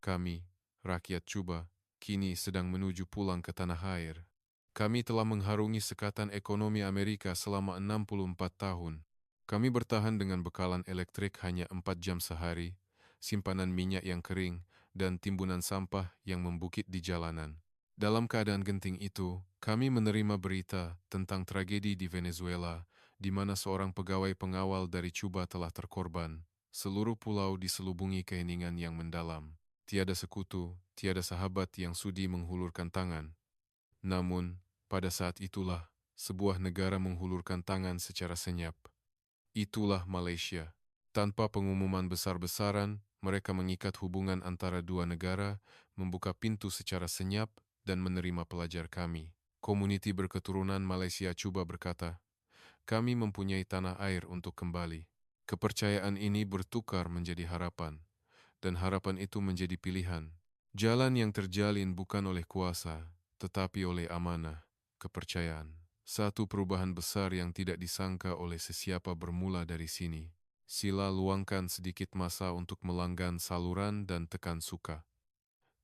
kami, rakyat Cuba, kini sedang menuju pulang ke tanah air. Kami telah mengharungi sekatan ekonomi Amerika selama 64 tahun. Kami bertahan dengan bekalan elektrik hanya 4 jam sehari, simpanan minyak yang kering, dan timbunan sampah yang membukit di jalanan. Dalam keadaan genting itu, kami menerima berita tentang tragedi di Venezuela, di mana seorang pegawai pengawal dari Cuba telah terkorban. Seluruh pulau diselubungi keheningan yang mendalam. Tiada sekutu, tiada sahabat yang sudi menghulurkan tangan. Namun, pada saat itulah, sebuah negara menghulurkan tangan secara senyap. Itulah Malaysia. Tanpa pengumuman besar-besaran, mereka mengikat hubungan antara dua negara, membuka pintu secara senyap, dan menerima pelajar kami. Komuniti berketurunan Malaysia Cuba berkata, kami mempunyai tanah air untuk kembali. Kepercayaan ini bertukar menjadi harapan, dan harapan itu menjadi pilihan. Jalan yang terjalin bukan oleh kuasa, tetapi oleh amanah, kepercayaan. Satu perubahan besar yang tidak disangka oleh sesiapa bermula dari sini. Sila luangkan sedikit masa untuk melanggan saluran dan tekan suka.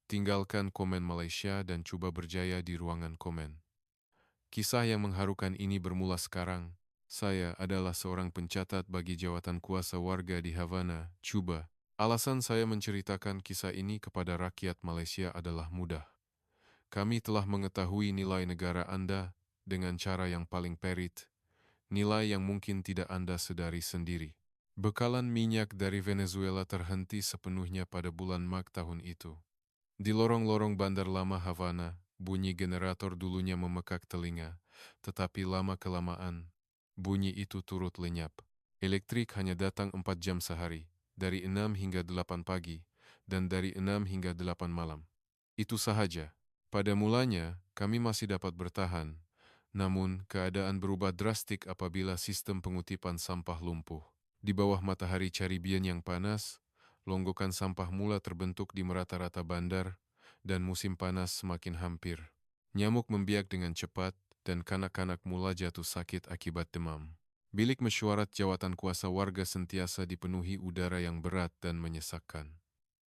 Tinggalkan komen Malaysia dan coba berjaya di ruangan komen. Kisah yang mengharukan ini bermula sekarang. Saya adalah seorang pencatat bagi jawatan kuasa warga di Havana, Cuba. Alasan saya menceritakan kisah ini kepada rakyat Malaysia adalah mudah. Kami telah mengetahui nilai negara Anda dengan cara yang paling perit, nilai yang mungkin tidak Anda sedari sendiri. Bekalan minyak dari Venezuela terhenti sepenuhnya pada bulan Mac tahun itu. Di lorong-lorong bandar lama Havana, bunyi generator dulunya memekak telinga, tetapi lama-kelamaan, bunyi itu turut lenyap. Elektrik hanya datang 4 jam sehari, dari 6 hingga 8 pagi, dan dari 6 hingga 8 malam. Itu sahaja. Pada mulanya, kami masih dapat bertahan, namun keadaan berubah drastik apabila sistem pengutipan sampah lumpuh. Di bawah matahari Caribbean yang panas, longgokan sampah mula terbentuk di merata-rata bandar, dan musim panas semakin hampir. Nyamuk membiak dengan cepat, dan kanak-kanak mula jatuh sakit akibat demam. Bilik mesyuarat jawatan kuasa warga sentiasa dipenuhi udara yang berat dan menyesakkan.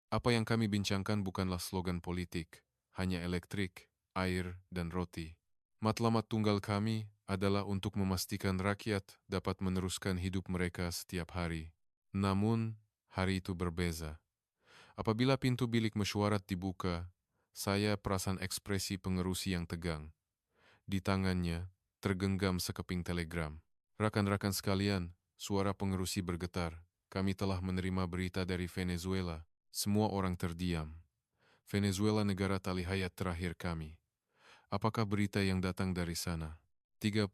Apa yang kami bincangkan bukanlah slogan politik, hanya elektrik, air, dan roti. Matlamat tunggal kami adalah untuk memastikan rakyat dapat meneruskan hidup mereka setiap hari. Namun, hari itu berbeza. Apabila pintu bilik mesyuarat dibuka, saya perasan ekspresi pengerusi yang tegang. Di tangannya, tergenggam sekeping telegram. Rakan-rakan sekalian, suara pengerusi bergetar. Kami telah menerima berita dari Venezuela. Semua orang terdiam. Venezuela negara tali hayat terakhir kami. Apakah berita yang datang dari sana? 32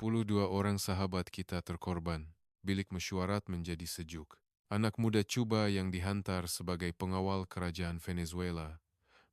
orang sahabat kita terkorban. Bilik mesyuarat menjadi sejuk. Anak muda Cuba yang dihantar sebagai pengawal kerajaan Venezuela.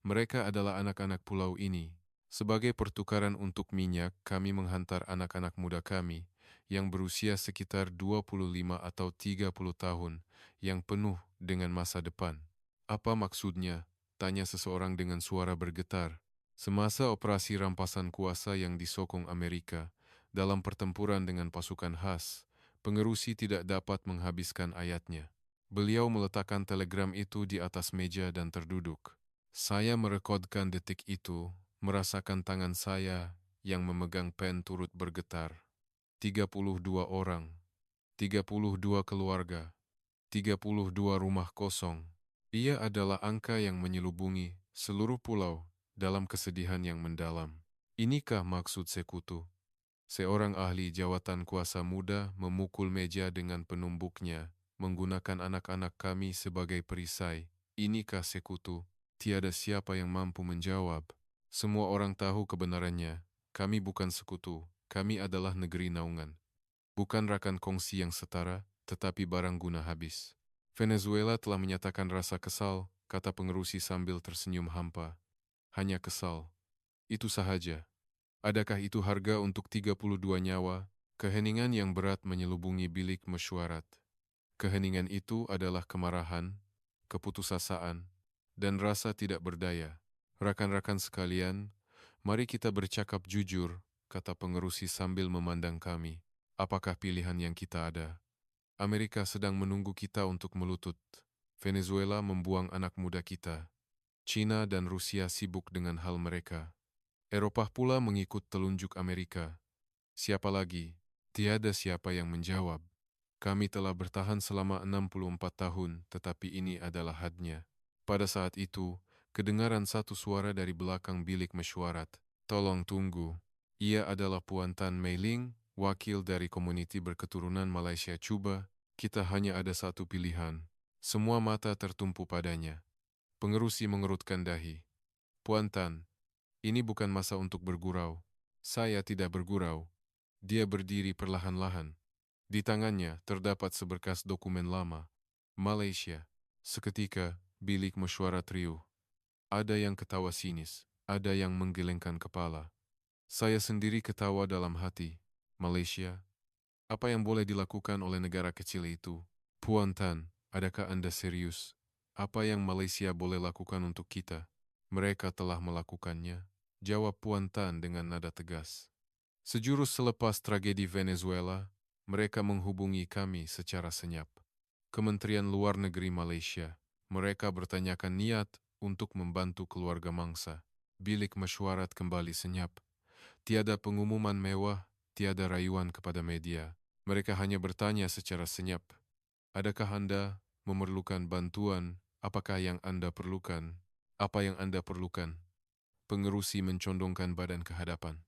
Mereka adalah anak-anak pulau ini. Sebagai pertukaran untuk minyak, kami menghantar anak-anak muda kami yang berusia sekitar 25 atau 30 tahun yang penuh dengan masa depan. Apa maksudnya? Tanya seseorang dengan suara bergetar. Semasa operasi rampasan kuasa yang disokong Amerika dalam pertempuran dengan pasukan khas, pengerusi tidak dapat menghabiskan ayatnya. Beliau meletakkan telegram itu di atas meja dan terduduk. Saya merekodkan detik itu, merasakan tangan saya yang memegang pen turut bergetar. 32 orang, 32 keluarga, 32 rumah kosong. Ia adalah angka yang menyelubungi seluruh pulau dalam kesedihan yang mendalam. Inikah maksud sekutu? Seorang ahli jawatan kuasa muda memukul meja dengan penumbuknya, menggunakan anak-anak kami sebagai perisai. Inikah sekutu? Tiada siapa yang mampu menjawab. Semua orang tahu kebenarannya. Kami bukan sekutu, kami adalah negeri naungan. Bukan rakan kongsi yang setara, tetapi barang guna habis. Venezuela telah menyatakan rasa kesal, kata pengerusi sambil tersenyum hampa. Hanya kesal. Itu sahaja. Adakah itu harga untuk 32 nyawa? Keheningan yang berat menyelubungi bilik mesyuarat. Keheningan itu adalah kemarahan, keputusasaan, dan rasa tidak berdaya. Rakan-rakan sekalian, mari kita bercakap jujur, kata pengerusi sambil memandang kami. Apakah pilihan yang kita ada? Amerika sedang menunggu kita untuk melutut. Venezuela membuang anak muda kita. China dan Rusia sibuk dengan hal mereka. Eropah pula mengikut telunjuk Amerika. Siapa lagi? Tiada siapa yang menjawab. Kami telah bertahan selama 64 tahun, tetapi ini adalah hadnya. Pada saat itu, kedengaran satu suara dari belakang bilik mesyuarat. Tolong tunggu. Ia adalah Puan Tan Mei Ling, wakil dari komuniti berketurunan Malaysia Cuba. Kita hanya ada satu pilihan. Semua mata tertumpu padanya. Pengerusi mengerutkan dahi. Puan Tan, ini bukan masa untuk bergurau. Saya tidak bergurau. Dia berdiri perlahan-lahan. Di tangannya terdapat seberkas dokumen lama. Malaysia. Seketika, bilik mesyuarat riuh. Ada yang ketawa sinis, ada yang menggelengkan kepala. Saya sendiri ketawa dalam hati. Malaysia, apa yang boleh dilakukan oleh negara kecil itu? Puan Tan, adakah Anda serius? Apa yang Malaysia boleh lakukan untuk kita? Mereka telah melakukannya. Jawab Puan Tan dengan nada tegas. Sejurus selepas tragedi Venezuela, mereka menghubungi kami secara senyap. Kementerian Luar Negeri Malaysia, mereka bertanyakan niat untuk membantu keluarga mangsa. Bilik mesyuarat kembali senyap. Tiada pengumuman mewah, tiada rayuan kepada media. Mereka hanya bertanya secara senyap. Adakah Anda memerlukan bantuan? Apakah yang Anda perlukan? Apa yang Anda perlukan? Pengerusi mencondongkan badan ke hadapan.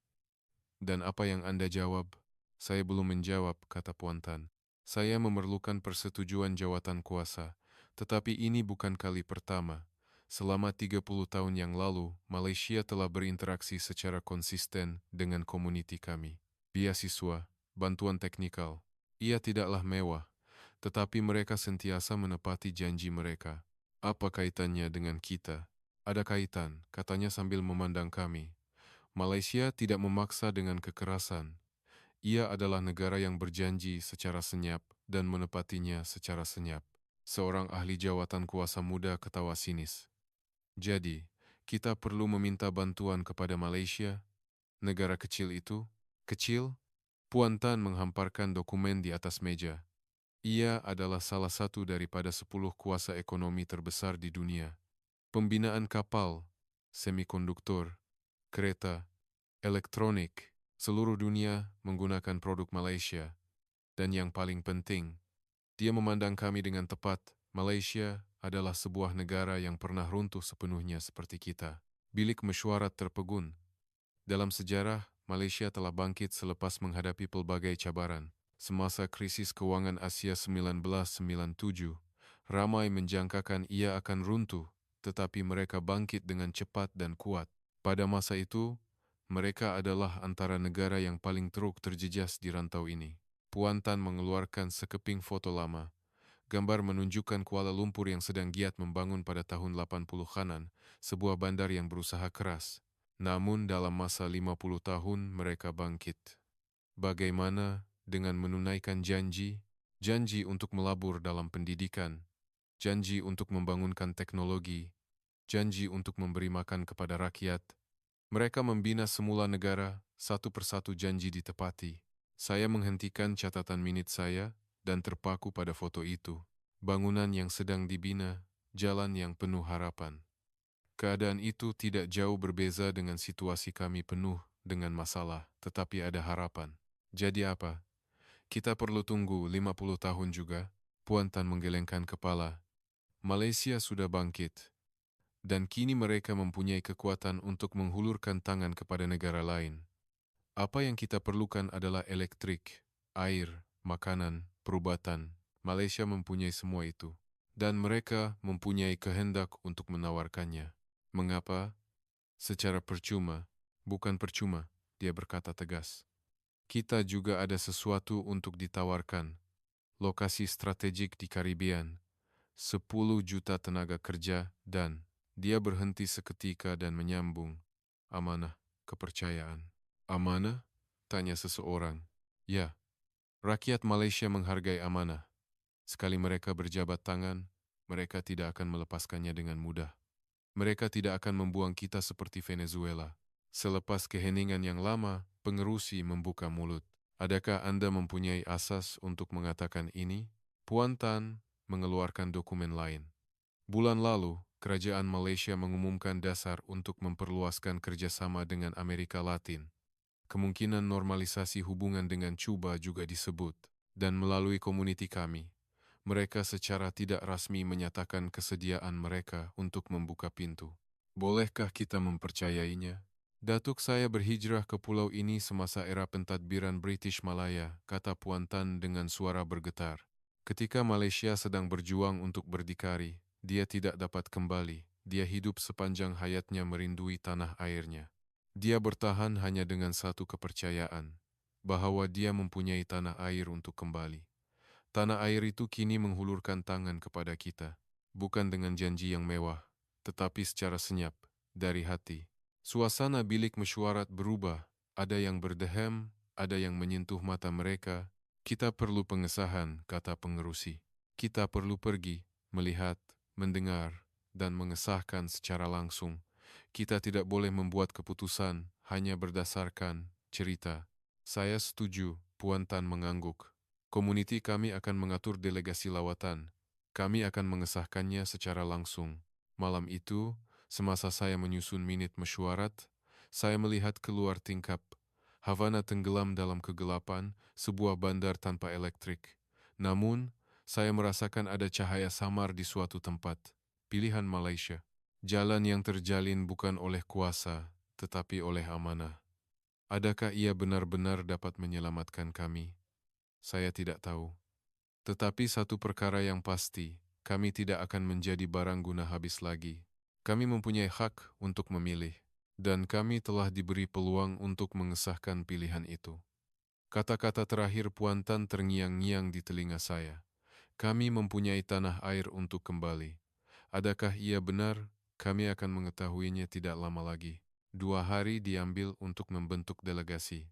Dan apa yang Anda jawab? Saya belum menjawab, kata Puan Tan. Saya memerlukan persetujuan jawatan kuasa, tetapi ini bukan kali pertama. Selama 30 tahun yang lalu, Malaysia telah berinteraksi secara konsisten dengan komuniti kami. Beasiswa, bantuan teknikal. Ia tidaklah mewah, tetapi mereka sentiasa menepati janji mereka. Apa kaitannya dengan kita? Ada kaitan, katanya sambil memandang kami. Malaysia tidak memaksa dengan kekerasan. Ia adalah negara yang berjanji secara senyap dan menepatinya secara senyap. Seorang ahli jawatan kuasa muda ketawa sinis. Jadi, kita perlu meminta bantuan kepada Malaysia, negara kecil itu. Kecil? Puan Tan menghamparkan dokumen di atas meja. Ia adalah salah satu daripada 10 kuasa ekonomi terbesar di dunia. Pembinaan kapal, semikonduktor, kereta, elektronik, seluruh dunia menggunakan produk Malaysia. Dan yang paling penting, dia memandang kami dengan tepat. Malaysia adalah sebuah negara yang pernah runtuh sepenuhnya seperti kita. Bilik mesyuarat terpegun. Dalam sejarah, Malaysia telah bangkit selepas menghadapi pelbagai cabaran. Semasa krisis keuangan Asia 1997, ramai menjangkakan ia akan runtuh, tetapi mereka bangkit dengan cepat dan kuat. Pada masa itu, mereka adalah antara negara yang paling teruk terjejas di rantau ini. Puan Tan mengeluarkan sekeping foto lama. Gambar menunjukkan Kuala Lumpur yang sedang giat membangun pada tahun 80-an, sebuah bandar yang berusaha keras. Namun dalam masa 50 tahun mereka bangkit. Bagaimana dengan menunaikan janji? Janji untuk melabur dalam pendidikan, janji untuk membangunkan teknologi, janji untuk memberi makan kepada rakyat. Mereka membina semula negara, satu persatu janji ditepati. Saya menghentikan catatan minit saya dan terpaku pada foto itu. Bangunan yang sedang dibina, jalan yang penuh harapan. Keadaan itu tidak jauh berbeza dengan situasi kami penuh dengan masalah, tetapi ada harapan. Jadi apa? Kita perlu tunggu 50 tahun juga? Puan Tan menggelengkan kepala. Malaysia sudah bangkit. Dan kini mereka mempunyai kekuatan untuk menghulurkan tangan kepada negara lain. Apa yang kita perlukan adalah elektrik, air, makanan, perubatan. Malaysia mempunyai semua itu. Dan mereka mempunyai kehendak untuk menawarkannya. Mengapa? Secara percuma. Bukan percuma, dia berkata tegas. Kita juga ada sesuatu untuk ditawarkan. Lokasi strategik di Karibian. 10 juta tenaga kerja dan dia berhenti seketika dan menyambung. Amanah, kepercayaan. Amanah? Tanya seseorang. Ya, rakyat Malaysia menghargai amanah. Sekali mereka berjabat tangan, mereka tidak akan melepaskannya dengan mudah. Mereka tidak akan membuang kita seperti Venezuela. Selepas keheningan yang lama, pengerusi membuka mulut. Adakah Anda mempunyai asas untuk mengatakan ini? Puan Tan mengeluarkan dokumen lain. Bulan lalu, kerajaan Malaysia mengumumkan dasar untuk memperluaskan kerjasama dengan Amerika Latin. Kemungkinan normalisasi hubungan dengan Cuba juga disebut, dan melalui komuniti kami, mereka secara tidak rasmi menyatakan kesediaan mereka untuk membuka pintu. Bolehkah kita mempercayainya? Datuk saya berhijrah ke pulau ini semasa era pentadbiran British Malaya, kata Puan Tan dengan suara bergetar. Ketika Malaysia sedang berjuang untuk berdikari, dia tidak dapat kembali. Dia hidup sepanjang hayatnya merindui tanah airnya. Dia bertahan hanya dengan satu kepercayaan, bahwa dia mempunyai tanah air untuk kembali. Tanah air itu kini menghulurkan tangan kepada kita, bukan dengan janji yang mewah, tetapi secara senyap, dari hati. Suasana bilik mesyuarat berubah, ada yang berdehem, ada yang menyentuh mata mereka. Kita perlu pengesahan, kata pengerusi. Kita perlu pergi, melihat, mendengar, dan mengesahkan secara langsung. Kita tidak boleh membuat keputusan hanya berdasarkan cerita. Saya setuju, Puan Tan mengangguk. Komuniti kami akan mengatur delegasi lawatan. Kami akan mengesahkannya secara langsung. Malam itu, semasa saya menyusun minit mesyuarat, saya melihat keluar tingkap. Havana tenggelam dalam kegelapan, sebuah bandar tanpa elektrik. Namun, saya merasakan ada cahaya samar di suatu tempat. Pilihan Malaysia. Jalan yang terjalin bukan oleh kuasa, tetapi oleh amanah. Adakah ia benar-benar dapat menyelamatkan kami? Saya tidak tahu. Tetapi satu perkara yang pasti, kami tidak akan menjadi barang guna habis lagi. Kami mempunyai hak untuk memilih, dan kami telah diberi peluang untuk mengesahkan pilihan itu. Kata-kata terakhir Puan Tan terngiang-ngiang di telinga saya. Kami mempunyai tanah air untuk kembali. Adakah ia benar? Kami akan mengetahuinya tidak lama lagi. 2 hari diambil untuk membentuk delegasi.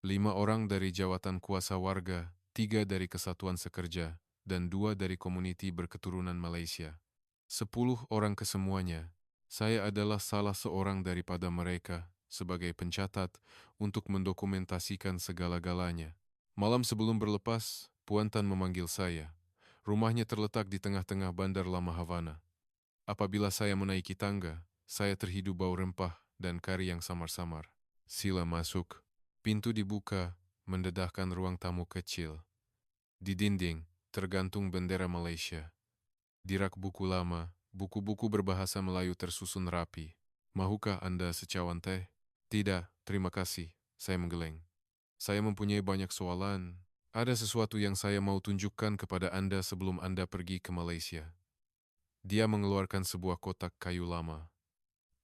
5 orang dari jawatan kuasa warga, 3 dari kesatuan sekerja, dan 2 dari komuniti berketurunan Malaysia. 10 orang kesemuanya. Saya adalah salah seorang daripada mereka, sebagai pencatat, untuk mendokumentasikan segala-galanya. Malam sebelum berlepas, Puan Tan memanggil saya. Rumahnya terletak di tengah-tengah bandar lama Havana. Apabila saya menaiki tangga, saya terhidu bau rempah dan kari yang samar-samar. Sila masuk. Pintu dibuka, mendedahkan ruang tamu kecil. Di dinding, tergantung bendera Malaysia. Di rak buku lama, buku-buku berbahasa Melayu tersusun rapi. Mahukah Anda secawan teh? Tidak, terima kasih, saya menggeleng. Saya mempunyai banyak soalan. Ada sesuatu yang saya mau tunjukkan kepada Anda sebelum Anda pergi ke Malaysia. Dia mengeluarkan sebuah kotak kayu lama.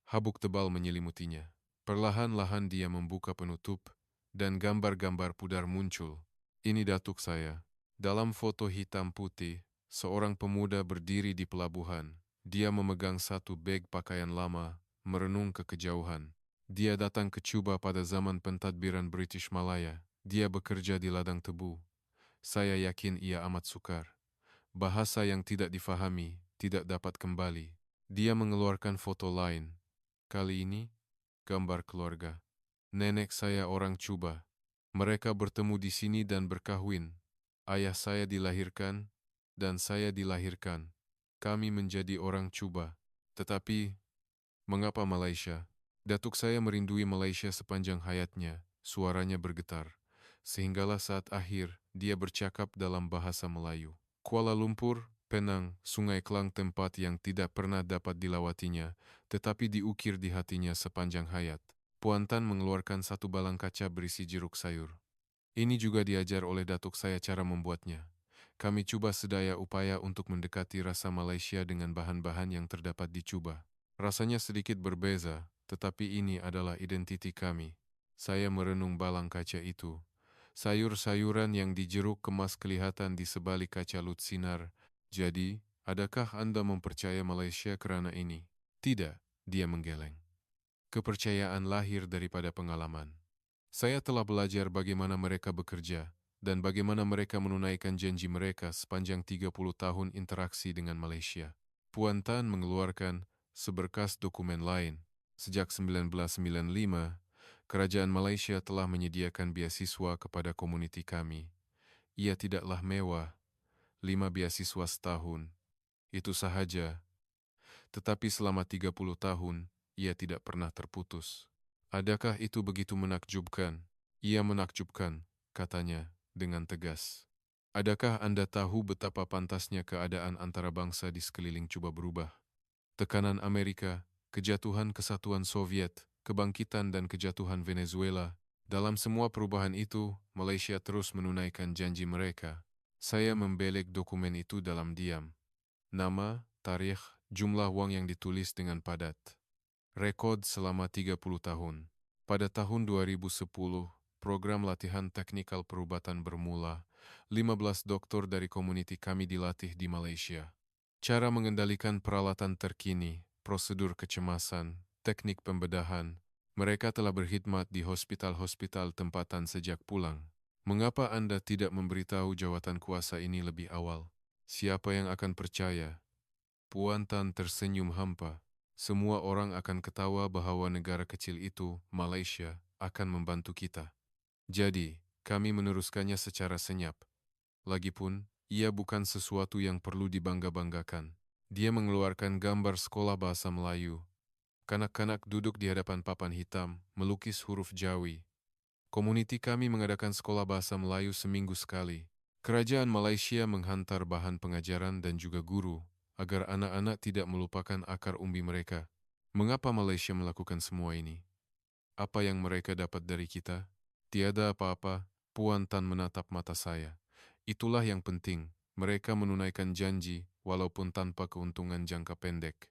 Habuk tebal menyelimutinya. Perlahan-lahan dia membuka penutup, dan gambar-gambar pudar muncul. Ini datuk saya. Dalam foto hitam putih, seorang pemuda berdiri di pelabuhan. Dia memegang satu beg pakaian lama, merenung ke kejauhan. Dia datang ke Cuba pada zaman pentadbiran British Malaya. Dia bekerja di ladang tebu. Saya yakin ia amat sukar. Bahasa yang tidak difahami, tidak dapat kembali. Dia mengeluarkan foto lain. Kali ini, gambar keluarga. Nenek saya orang Cuba. Mereka bertemu di sini dan berkahwin. Ayah saya dilahirkan, dan saya dilahirkan. Kami menjadi orang Cuba. Tetapi, mengapa Malaysia? Datuk saya merindui Malaysia sepanjang hayatnya. Suaranya bergetar. Sehinggalah saat akhir, dia bercakap dalam bahasa Melayu. Kuala Lumpur, Penang, Sungai Klang tempat yang tidak pernah dapat dilawatinya, tetapi diukir di hatinya sepanjang hayat. Puan Tan mengeluarkan satu balang kaca berisi jeruk sayur. Ini juga diajar oleh datuk saya cara membuatnya. Kami coba sedaya upaya untuk mendekati rasa Malaysia dengan bahan-bahan yang terdapat di Cuba. Rasanya sedikit berbeza, tetapi ini adalah identiti kami. Saya merenung balang kaca itu. Sayur-sayuran yang dijeruk kemas kelihatan di sebalik kaca lut sinar. Jadi, adakah Anda mempercaya Malaysia kerana ini? Tidak, dia menggeleng. Kepercayaan lahir daripada pengalaman. Saya telah belajar bagaimana mereka bekerja dan bagaimana mereka menunaikan janji mereka sepanjang 30 tahun interaksi dengan Malaysia. Puan Tan mengeluarkan seberkas dokumen lain. Sejak 1995, Kerajaan Malaysia telah menyediakan beasiswa kepada komuniti kami. Ia tidaklah mewah, 5 beasiswa setahun. Itu sahaja. tetapi selama 30 tahun, ia tidak pernah terputus. Adakah itu begitu menakjubkan? Ia menakjubkan, katanya, dengan tegas. Adakah Anda tahu betapa pantasnya keadaan antara bangsa di sekeliling coba berubah? Tekanan Amerika, kejatuhan kesatuan Soviet, kebangkitan dan kejatuhan Venezuela. Dalam semua perubahan itu, Malaysia terus menunaikan janji mereka. Saya membelek dokumen itu dalam diam. Nama, tarikh, jumlah wang yang ditulis dengan padat. Rekod selama 30 tahun. Pada tahun 2010, program latihan teknikal perubatan bermula. 15 doktor dari komuniti kami dilatih di Malaysia. Cara mengendalikan peralatan terkini, prosedur kecemasan, teknik pembedahan. Mereka telah berkhidmat di hospital-hospital tempatan sejak pulang. Mengapa Anda tidak memberitahu jawatan kuasa ini lebih awal? Siapa yang akan percaya? Puan Tan tersenyum hampa. Semua orang akan ketawa bahwa negara kecil itu, Malaysia, akan membantu kita. Jadi, kami meneruskannya secara senyap. Lagipun, ia bukan sesuatu yang perlu dibangga-banggakan. Dia mengeluarkan gambar sekolah bahasa Melayu. Kanak-kanak duduk di hadapan papan hitam, melukis huruf Jawi. Komuniti kami mengadakan sekolah bahasa Melayu seminggu sekali. Kerajaan Malaysia menghantar bahan pengajaran dan juga guru, agar anak-anak tidak melupakan akar umbi mereka. Mengapa Malaysia melakukan semua ini? Apa yang mereka dapat dari kita? Tiada apa-apa. Puan Tan menatap mata saya. Itulah yang penting. Mereka menunaikan janji, walaupun tanpa keuntungan jangka pendek.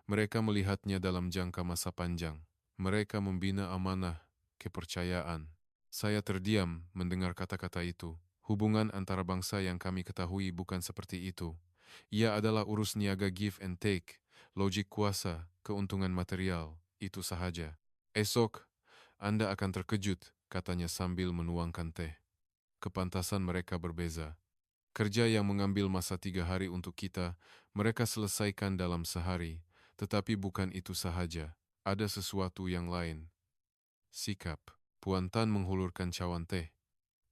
Mereka melihatnya dalam jangka masa panjang. Mereka membina amanah, kepercayaan. Saya terdiam mendengar kata-kata itu. Hubungan antara bangsa yang kami ketahui bukan seperti itu. Ia adalah urus niaga give and take, logik kuasa, keuntungan material, itu sahaja. Esok, Anda akan terkejut, katanya sambil menuangkan teh. Kepantasan mereka berbeza. Kerja yang mengambil masa 3 hari untuk kita, mereka selesaikan dalam sehari. Tetapi bukan itu sahaja. Ada sesuatu yang lain. Sikap. Puan Tan menghulurkan cawan teh.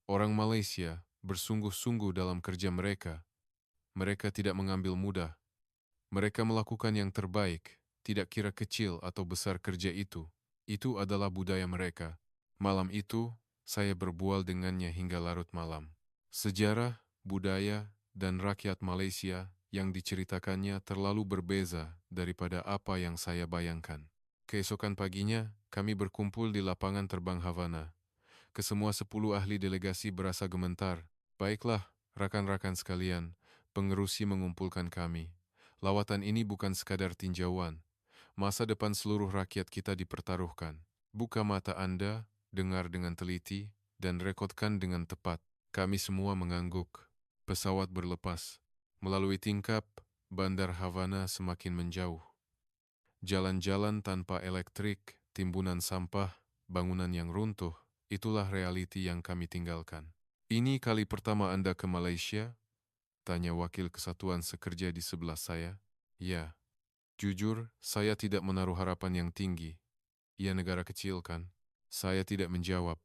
Orang Malaysia bersungguh-sungguh dalam kerja mereka. Mereka tidak mengambil mudah. Mereka melakukan yang terbaik, tidak kira kecil atau besar kerja itu. Itu adalah budaya mereka. Malam itu, saya berbual dengannya hingga larut malam. Sejarah, budaya, dan rakyat Malaysia yang diceritakannya terlalu berbeza daripada apa yang saya bayangkan. Keesokan paginya, kami berkumpul di lapangan terbang Havana. Kesemua 10 ahli delegasi berasa gemetar. Baiklah, rakan-rakan sekalian, pengerusi mengumpulkan kami. Lawatan ini bukan sekadar tinjauan. Masa depan seluruh rakyat kita dipertaruhkan. Buka mata Anda, dengar dengan teliti, dan rekodkan dengan tepat. Kami semua mengangguk. Pesawat berlepas. Melalui tingkap, Bandar Havana semakin menjauh. Jalan-jalan tanpa elektrik, timbunan sampah, bangunan yang runtuh, itulah realiti yang kami tinggalkan. Ini kali pertama Anda ke Malaysia? Tanya wakil kesatuan sekerja di sebelah saya. Ya. Jujur, saya tidak menaruh harapan yang tinggi. Ia negara kecil kan? Saya tidak menjawab.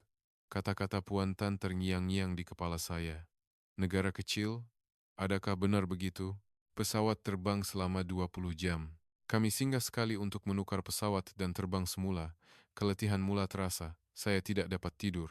Kata-kata Puan Tan terngiang-ngiang di kepala saya. Negara kecil? Adakah benar begitu? Pesawat terbang selama 20 jam. Kami singgah sekali untuk menukar pesawat dan terbang semula. Keletihan mula terasa. Saya tidak dapat tidur.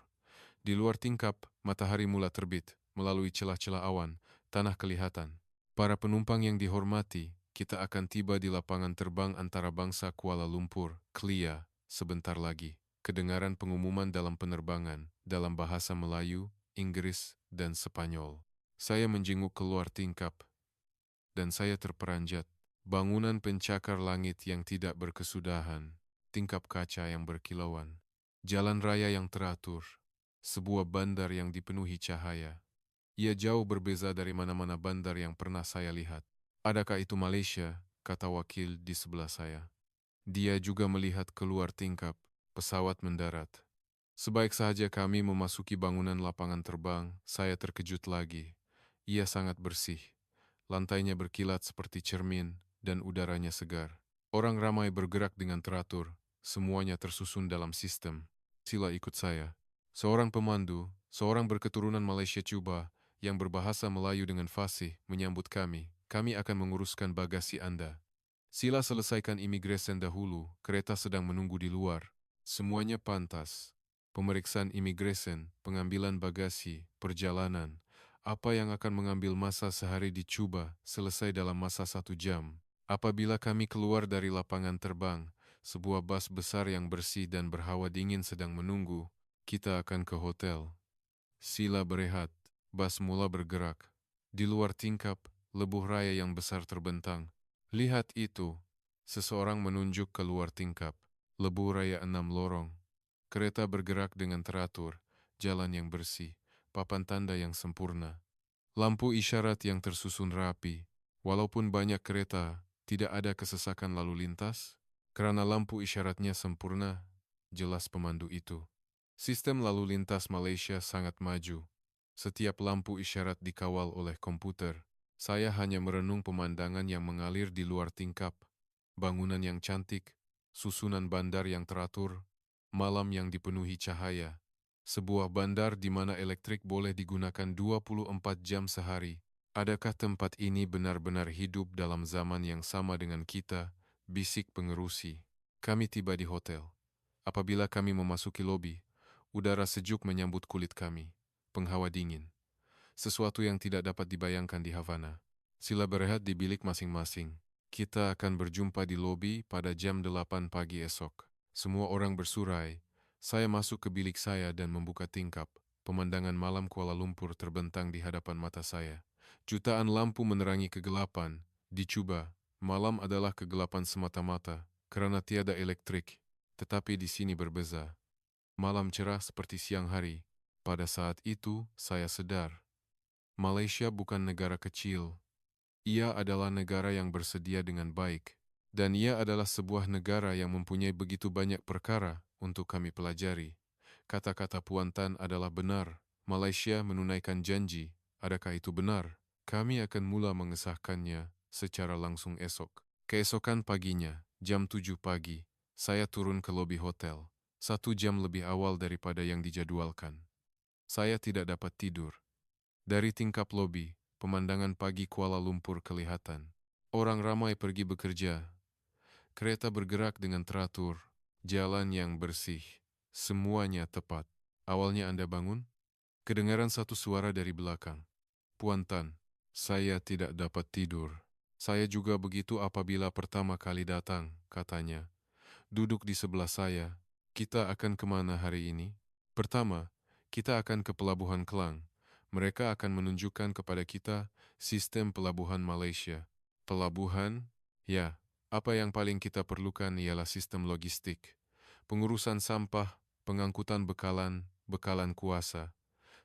Di luar tingkap, matahari mula terbit. Melalui celah-celah awan, tanah kelihatan. Para penumpang yang dihormati, kita akan tiba di lapangan terbang antara bangsa Kuala Lumpur, Kelia, sebentar lagi. Kedengaran pengumuman dalam penerbangan, dalam bahasa Melayu, Inggris, dan Spanyol. Saya menjenguk keluar tingkap, dan saya terperanjat. Bangunan pencakar langit yang tidak berkesudahan, tingkap kaca yang berkilauan, jalan raya yang teratur, sebuah bandar yang dipenuhi cahaya. Ia jauh berbeza dari mana-mana bandar yang pernah saya lihat. Adakah itu Malaysia? Kata wakil di sebelah saya. Dia juga melihat keluar tingkap, pesawat mendarat. Sebaik saja kami memasuki bangunan lapangan terbang, saya terkejut lagi. Ia sangat bersih. Lantainya berkilat seperti cermin, dan udaranya segar. Orang ramai bergerak dengan teratur, semuanya tersusun dalam sistem. Sila ikut saya. Seorang pemandu, seorang berketurunan Malaysia Cuba, yang berbahasa Melayu dengan fasih, menyambut kami. Kami akan menguruskan bagasi Anda. Sila selesaikan imigresen dahulu, kereta sedang menunggu di luar. Semuanya pantas. Pemeriksaan imigresen, pengambilan bagasi, perjalanan. Apa yang akan mengambil masa sehari dicoba selesai dalam masa 1 jam. Apabila kami keluar dari lapangan terbang, sebuah bus besar yang bersih dan berhawa dingin sedang menunggu. Kita akan ke hotel. Sila berehat. Bus mula bergerak. Di luar tingkap, lebuh raya yang besar terbentang. Lihat itu. Seseorang menunjuk ke luar tingkap. Lebuh raya 6 lorong. Kereta bergerak dengan teratur. Jalan yang bersih. Papan tanda yang sempurna. Lampu isyarat yang tersusun rapi. Walaupun banyak kereta, tidak ada kesesakan lalu lintas. Karena lampu isyaratnya sempurna, jelas pemandu itu. Sistem lalu lintas Malaysia sangat maju. Setiap lampu isyarat dikawal oleh komputer. Saya hanya merenung pemandangan yang mengalir di luar tingkap. Bangunan yang cantik, susunan bandar yang teratur, malam yang dipenuhi cahaya. Sebuah bandar di mana elektrik boleh digunakan 24 jam sehari. Adakah tempat ini benar-benar hidup dalam zaman yang sama dengan kita? Bisik pengerusi. Kami tiba di hotel. Apabila kami memasuki lobi, udara sejuk menyambut kulit kami. Penghawa dingin. Sesuatu yang tidak dapat dibayangkan di Havana. Sila berehat di bilik masing-masing. Kita akan berjumpa di lobi pada jam 8 pagi esok. Semua orang bersurai. Saya masuk ke bilik saya dan membuka tingkap. Pemandangan malam Kuala Lumpur terbentang di hadapan mata saya. Jutaan lampu menerangi kegelapan. Dicoba, malam adalah kegelapan semata-mata karena tiada elektrik. Tetapi di sini berbeza. Malam cerah seperti siang hari. Pada saat itu, saya sadar. Malaysia bukan negara kecil. Ia adalah negara yang bersedia dengan baik. Dan ia adalah sebuah negara yang mempunyai begitu banyak perkara untuk kami pelajari. Kata-kata Puan Tan adalah benar. Malaysia menunaikan janji. Adakah itu benar? Kami akan mula mengesahkannya secara langsung esok. Keesokan paginya, jam 7 pagi, saya turun ke lobi hotel. 1 jam lebih awal daripada yang dijadwalkan. Saya tidak dapat tidur. Dari tingkap lobi, pemandangan pagi Kuala Lumpur kelihatan. Orang ramai pergi bekerja. Kereta bergerak dengan teratur. Jalan yang bersih. Semuanya tepat. Awalnya Anda bangun? Kedengaran satu suara dari belakang. Puan Tan, saya tidak dapat tidur. Saya juga begitu apabila pertama kali datang, katanya. Duduk di sebelah saya. Kita akan kemana hari ini? Pertama, kita akan ke Pelabuhan Klang. Mereka akan menunjukkan kepada kita sistem pelabuhan Malaysia. Pelabuhan? Ya, apa yang paling kita perlukan ialah sistem logistik. Pengurusan sampah, pengangkutan bekalan, bekalan kuasa.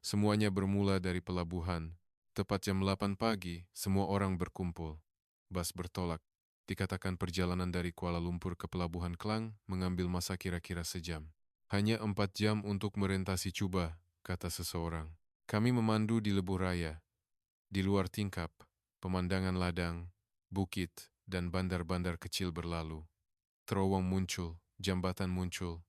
Semuanya bermula dari pelabuhan. Tepat jam 8 pagi, semua orang berkumpul. Bas bertolak. Dikatakan perjalanan dari Kuala Lumpur ke Pelabuhan Klang mengambil masa kira-kira sejam. Hanya 4 jam untuk merentasi Cuba, kata seseorang. Kami memandu di lebuh raya. Di luar tingkap, pemandangan ladang, bukit, dan bandar-bandar kecil berlalu. Terowong muncul, jambatan muncul,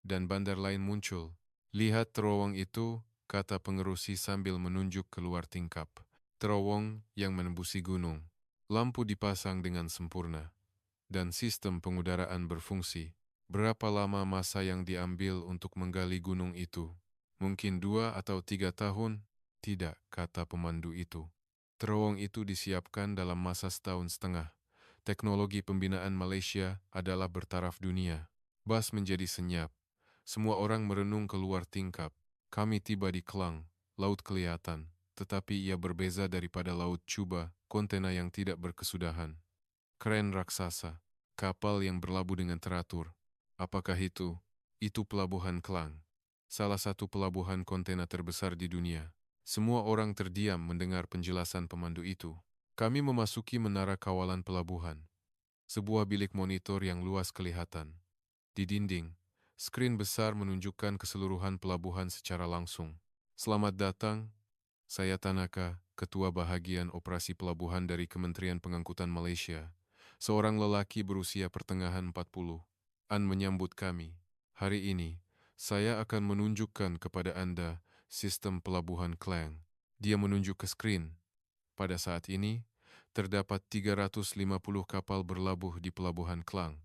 dan bandar lain muncul. Lihat terowong itu, kata pengerusi sambil menunjuk keluar tingkap. Terowong yang menembusi gunung. Lampu dipasang dengan sempurna, dan sistem pengudaraan berfungsi. Berapa lama masa yang diambil untuk menggali gunung itu? Mungkin 2 atau 3 tahun? Tidak, kata pemandu itu. Terowong itu disiapkan dalam masa 1,5 tahun. Teknologi pembinaan Malaysia adalah bertaraf dunia. Bas menjadi senyap. Semua orang merenung keluar tingkap. Kami tiba di Klang. Laut kelihatan, tetapi ia berbeza daripada laut Cuba, kontena yang tidak berkesudahan. Kren raksasa, kapal yang berlabuh dengan teratur. Apakah itu? Itu Pelabuhan Klang. Salah satu pelabuhan kontena terbesar di dunia. Semua orang terdiam mendengar penjelasan pemandu itu. Kami memasuki menara kawalan pelabuhan. Sebuah bilik monitor yang luas kelihatan. Di dinding, skrin besar menunjukkan keseluruhan pelabuhan secara langsung. Selamat datang, saya Tanaka, Ketua Bahagian Operasi Pelabuhan dari Kementerian Pengangkutan Malaysia. Seorang lelaki berusia pertengahan 40-an menyambut kami. Hari ini, saya akan menunjukkan kepada Anda sistem pelabuhan Klang. Dia menunjuk ke skrin. Pada saat ini, Terdapat 350 kapal berlabuh di Pelabuhan Klang.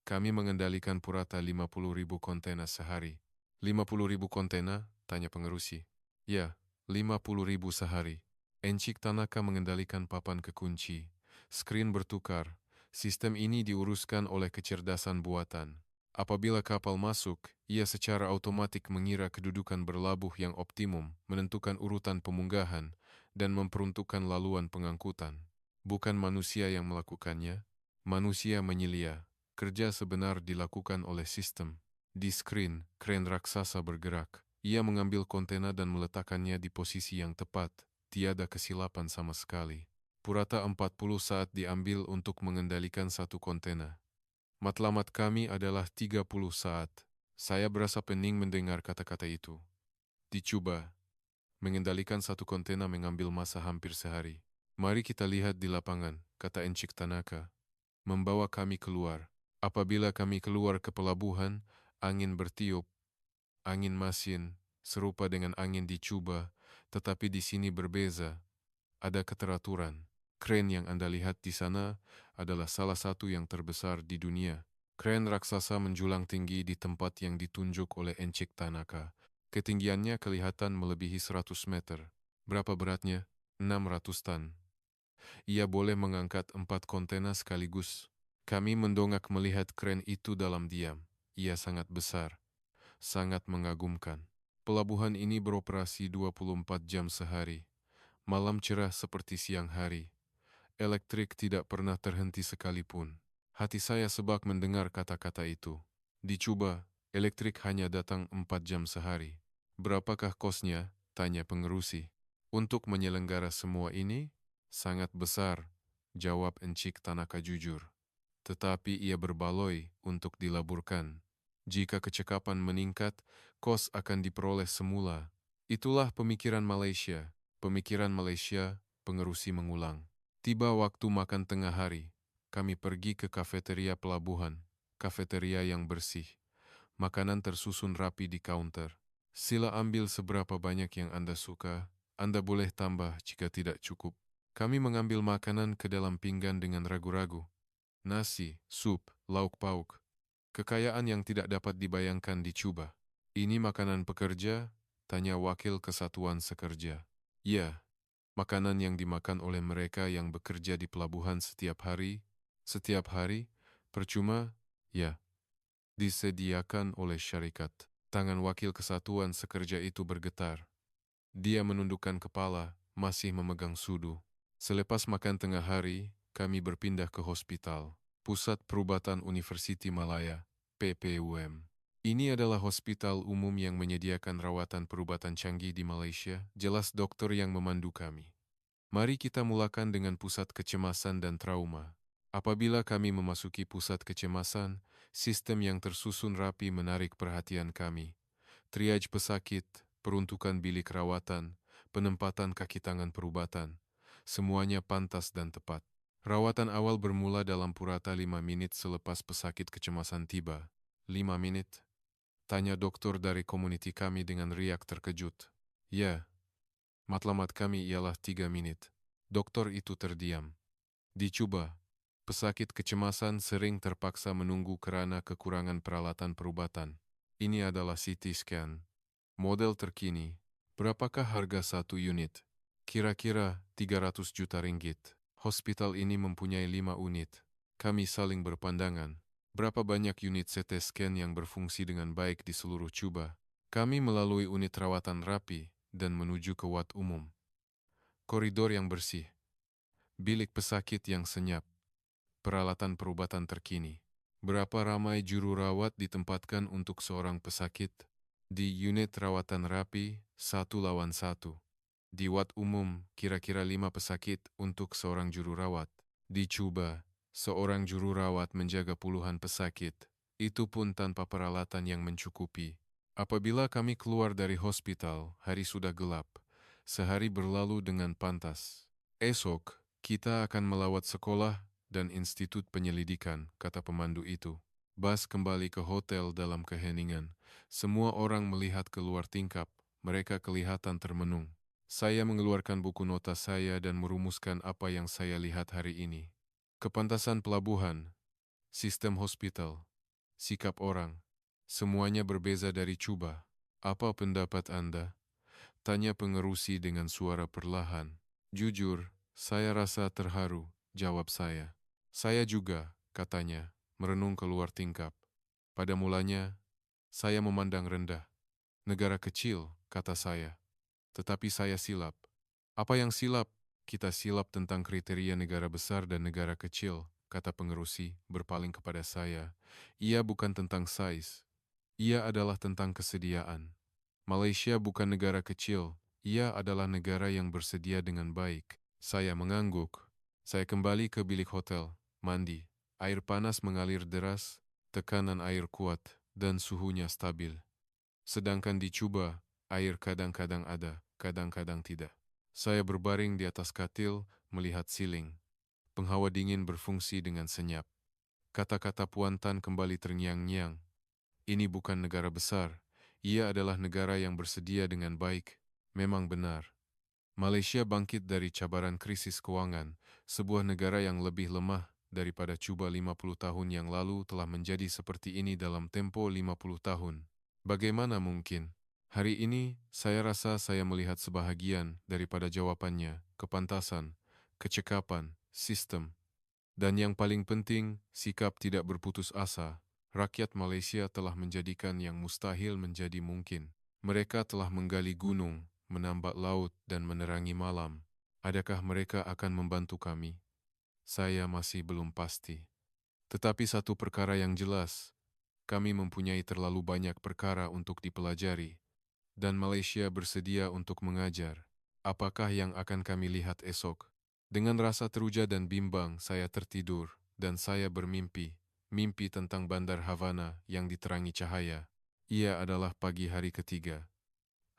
Kami mengendalikan purata 50.000 kontena sehari. 50.000 kontena? Tanya pengerusi. Ya, 50.000 sehari. Encik Tanaka mengendalikan papan kekunci. Skrin bertukar. Sistem ini diuruskan oleh kecerdasan buatan. Apabila kapal masuk, ia secara otomatik mengira kedudukan berlabuh yang optimum, menentukan urutan pemunggahan, dan memperuntukkan laluan pengangkutan. Bukan manusia yang melakukannya, manusia menyelia. Kerja sebenar dilakukan oleh sistem. Di skrin, kren raksasa bergerak. Ia mengambil kontena dan meletakkannya di posisi yang tepat. Tiada kesilapan sama sekali. Purata 40 saat diambil untuk mengendalikan satu kontena. Matlamat kami adalah 30 saat. Saya berasa pening mendengar kata-kata itu. Dicoba. Mengendalikan satu kontena mengambil masa hampir sehari. Mari kita lihat di lapangan, kata Encik Tanaka. Membawa kami keluar. Apabila kami keluar ke pelabuhan, angin bertiup. Angin masin, serupa dengan angin di Cuba, tetapi di sini berbeza. Ada keteraturan. Kren yang Anda lihat di sana adalah salah satu yang terbesar di dunia. Kren raksasa menjulang tinggi di tempat yang ditunjuk oleh Encik Tanaka. Ketinggiannya kelihatan melebihi 100 meter. Berapa beratnya? 600 ton. Ia boleh mengangkat 4 kontena sekaligus. Kami mendongak melihat kren itu dalam diam. Ia sangat besar, sangat mengagumkan. Pelabuhan ini beroperasi 24 jam sehari. Malam cerah seperti siang hari. Elektrik tidak pernah terhenti sekalipun. Hati saya sebak mendengar kata-kata itu. Dicoba, elektrik hanya datang 4 jam sehari. Berapakah kosnya? Tanya pengerusi. Untuk menyelenggara semua ini? Sangat besar, jawab Encik Tanaka jujur. Tetapi ia berbaloi untuk dilaburkan. Jika kecekapan meningkat, kos akan diperoleh semula. Itulah pemikiran Malaysia. Pemikiran Malaysia, pengerusi mengulang. Tiba waktu makan tengah hari. Kami pergi ke kafeteria pelabuhan. Kafeteria yang bersih. Makanan tersusun rapi di kaunter. Sila ambil seberapa banyak yang Anda suka. Anda boleh tambah jika tidak cukup. Kami mengambil makanan ke dalam pinggan dengan ragu-ragu. Nasi, sup, lauk pauk. Kekayaan yang tidak dapat dibayangkan di Cuba. Ini makanan pekerja? Tanya wakil kesatuan sekerja. Ya, makanan yang dimakan oleh mereka yang bekerja di pelabuhan setiap hari. Setiap hari? Percuma? Ya. Disediakan oleh syarikat. Tangan wakil kesatuan sekerja itu bergetar. Dia menundukkan kepala, masih memegang sudu. Selepas makan tengah hari, kami berpindah ke hospital. Pusat Perubatan Universiti Malaya, PPUM. Ini adalah hospital umum yang menyediakan rawatan perubatan canggih di Malaysia, jelas dokter yang memandu kami. Mari kita mulakan dengan pusat kecemasan dan trauma. Apabila kami memasuki pusat kecemasan, sistem yang tersusun rapi menarik perhatian kami. Triage pesakit, peruntukan bilik rawatan, penempatan kaki tangan perubatan, semuanya pantas dan tepat. Rawatan awal bermula dalam purata 5 menit selepas pesakit kecemasan tiba. 5 menit? Tanya dokter dari komuniti kami dengan riak terkejut. Ya, matlamat kami ialah 3 menit. Dokter itu terdiam. Dicoba. Pesakit kecemasan sering terpaksa menunggu kerana kekurangan peralatan perubatan. Ini adalah CT scan. Model terkini. Berapakah harga satu unit? Kira-kira 300 juta ringgit. Hospital ini mempunyai 5 unit. Kami saling berpandangan. Berapa banyak unit CT scan yang berfungsi dengan baik di seluruh Cuba? Kami melalui unit rawatan rapi dan menuju ke ward umum. Koridor yang bersih. Bilik pesakit yang senyap. Peralatan perubatan terkini. Berapa ramai juru rawat ditempatkan untuk seorang pesakit? Di unit rawatan rapi, 1 lawan 1. Di ward umum, kira-kira 5 pesakit untuk seorang juru rawat. Di Cuba, seorang juru rawat menjaga puluhan pesakit. Itu pun tanpa peralatan yang mencukupi. Apabila kami keluar dari hospital, hari sudah gelap. Sehari berlalu dengan pantas. Esok, kita akan melawat sekolah dan institut penyelidikan, kata pemandu itu. Bas kembali ke hotel dalam keheningan. Semua orang melihat keluar tingkap. Mereka kelihatan termenung. Saya mengeluarkan buku nota saya dan merumuskan apa yang saya lihat hari ini. Kepantasan pelabuhan, sistem hospital, sikap orang, semuanya berbeza dari Cuba. Apa pendapat Anda? Tanya pengerusi dengan suara perlahan. Jujur, saya rasa terharu, jawab saya. Saya juga, katanya, merenung keluar tingkap. Pada mulanya, saya memandang rendah. Negara kecil, kata saya. Tetapi saya silap. Apa yang silap? Kita silap tentang kriteria negara besar dan negara kecil, kata pengerusi, berpaling kepada saya. Ia bukan tentang size. Ia adalah tentang kesediaan. Malaysia bukan negara kecil. Ia adalah negara yang bersedia dengan baik. Saya mengangguk. Saya kembali ke bilik hotel, mandi. Air panas mengalir deras, tekanan air kuat, dan suhunya stabil. Sedangkan di Cuba, air kadang-kadang ada, kadang-kadang tidak. Saya berbaring di atas katil, melihat siling. Penghawa dingin berfungsi dengan senyap. Kata-kata Puan Tan kembali terngiang-ngiang. Ini bukan negara besar. Ia adalah negara yang bersedia dengan baik. Memang benar. Malaysia bangkit dari cabaran krisis keuangan. Sebuah negara yang lebih lemah daripada Cuba 50 tahun yang lalu telah menjadi seperti ini dalam tempo 50 tahun. Bagaimana mungkin? Hari ini, saya rasa saya melihat sebahagian daripada jawabannya, kepantasan, kecekapan, sistem, dan yang paling penting, sikap tidak berputus asa. Rakyat Malaysia telah menjadikan yang mustahil menjadi mungkin. Mereka telah menggali gunung, menambak laut, dan menerangi malam. Adakah mereka akan membantu kami? Saya masih belum pasti. Tetapi satu perkara yang jelas, kami mempunyai terlalu banyak perkara untuk dipelajari, dan Malaysia bersedia untuk mengajar. Apakah yang akan kami lihat esok? Dengan rasa teruja dan bimbang, saya tertidur, dan saya bermimpi. Mimpi tentang Bandar Havana yang diterangi cahaya. Ia adalah pagi hari ketiga.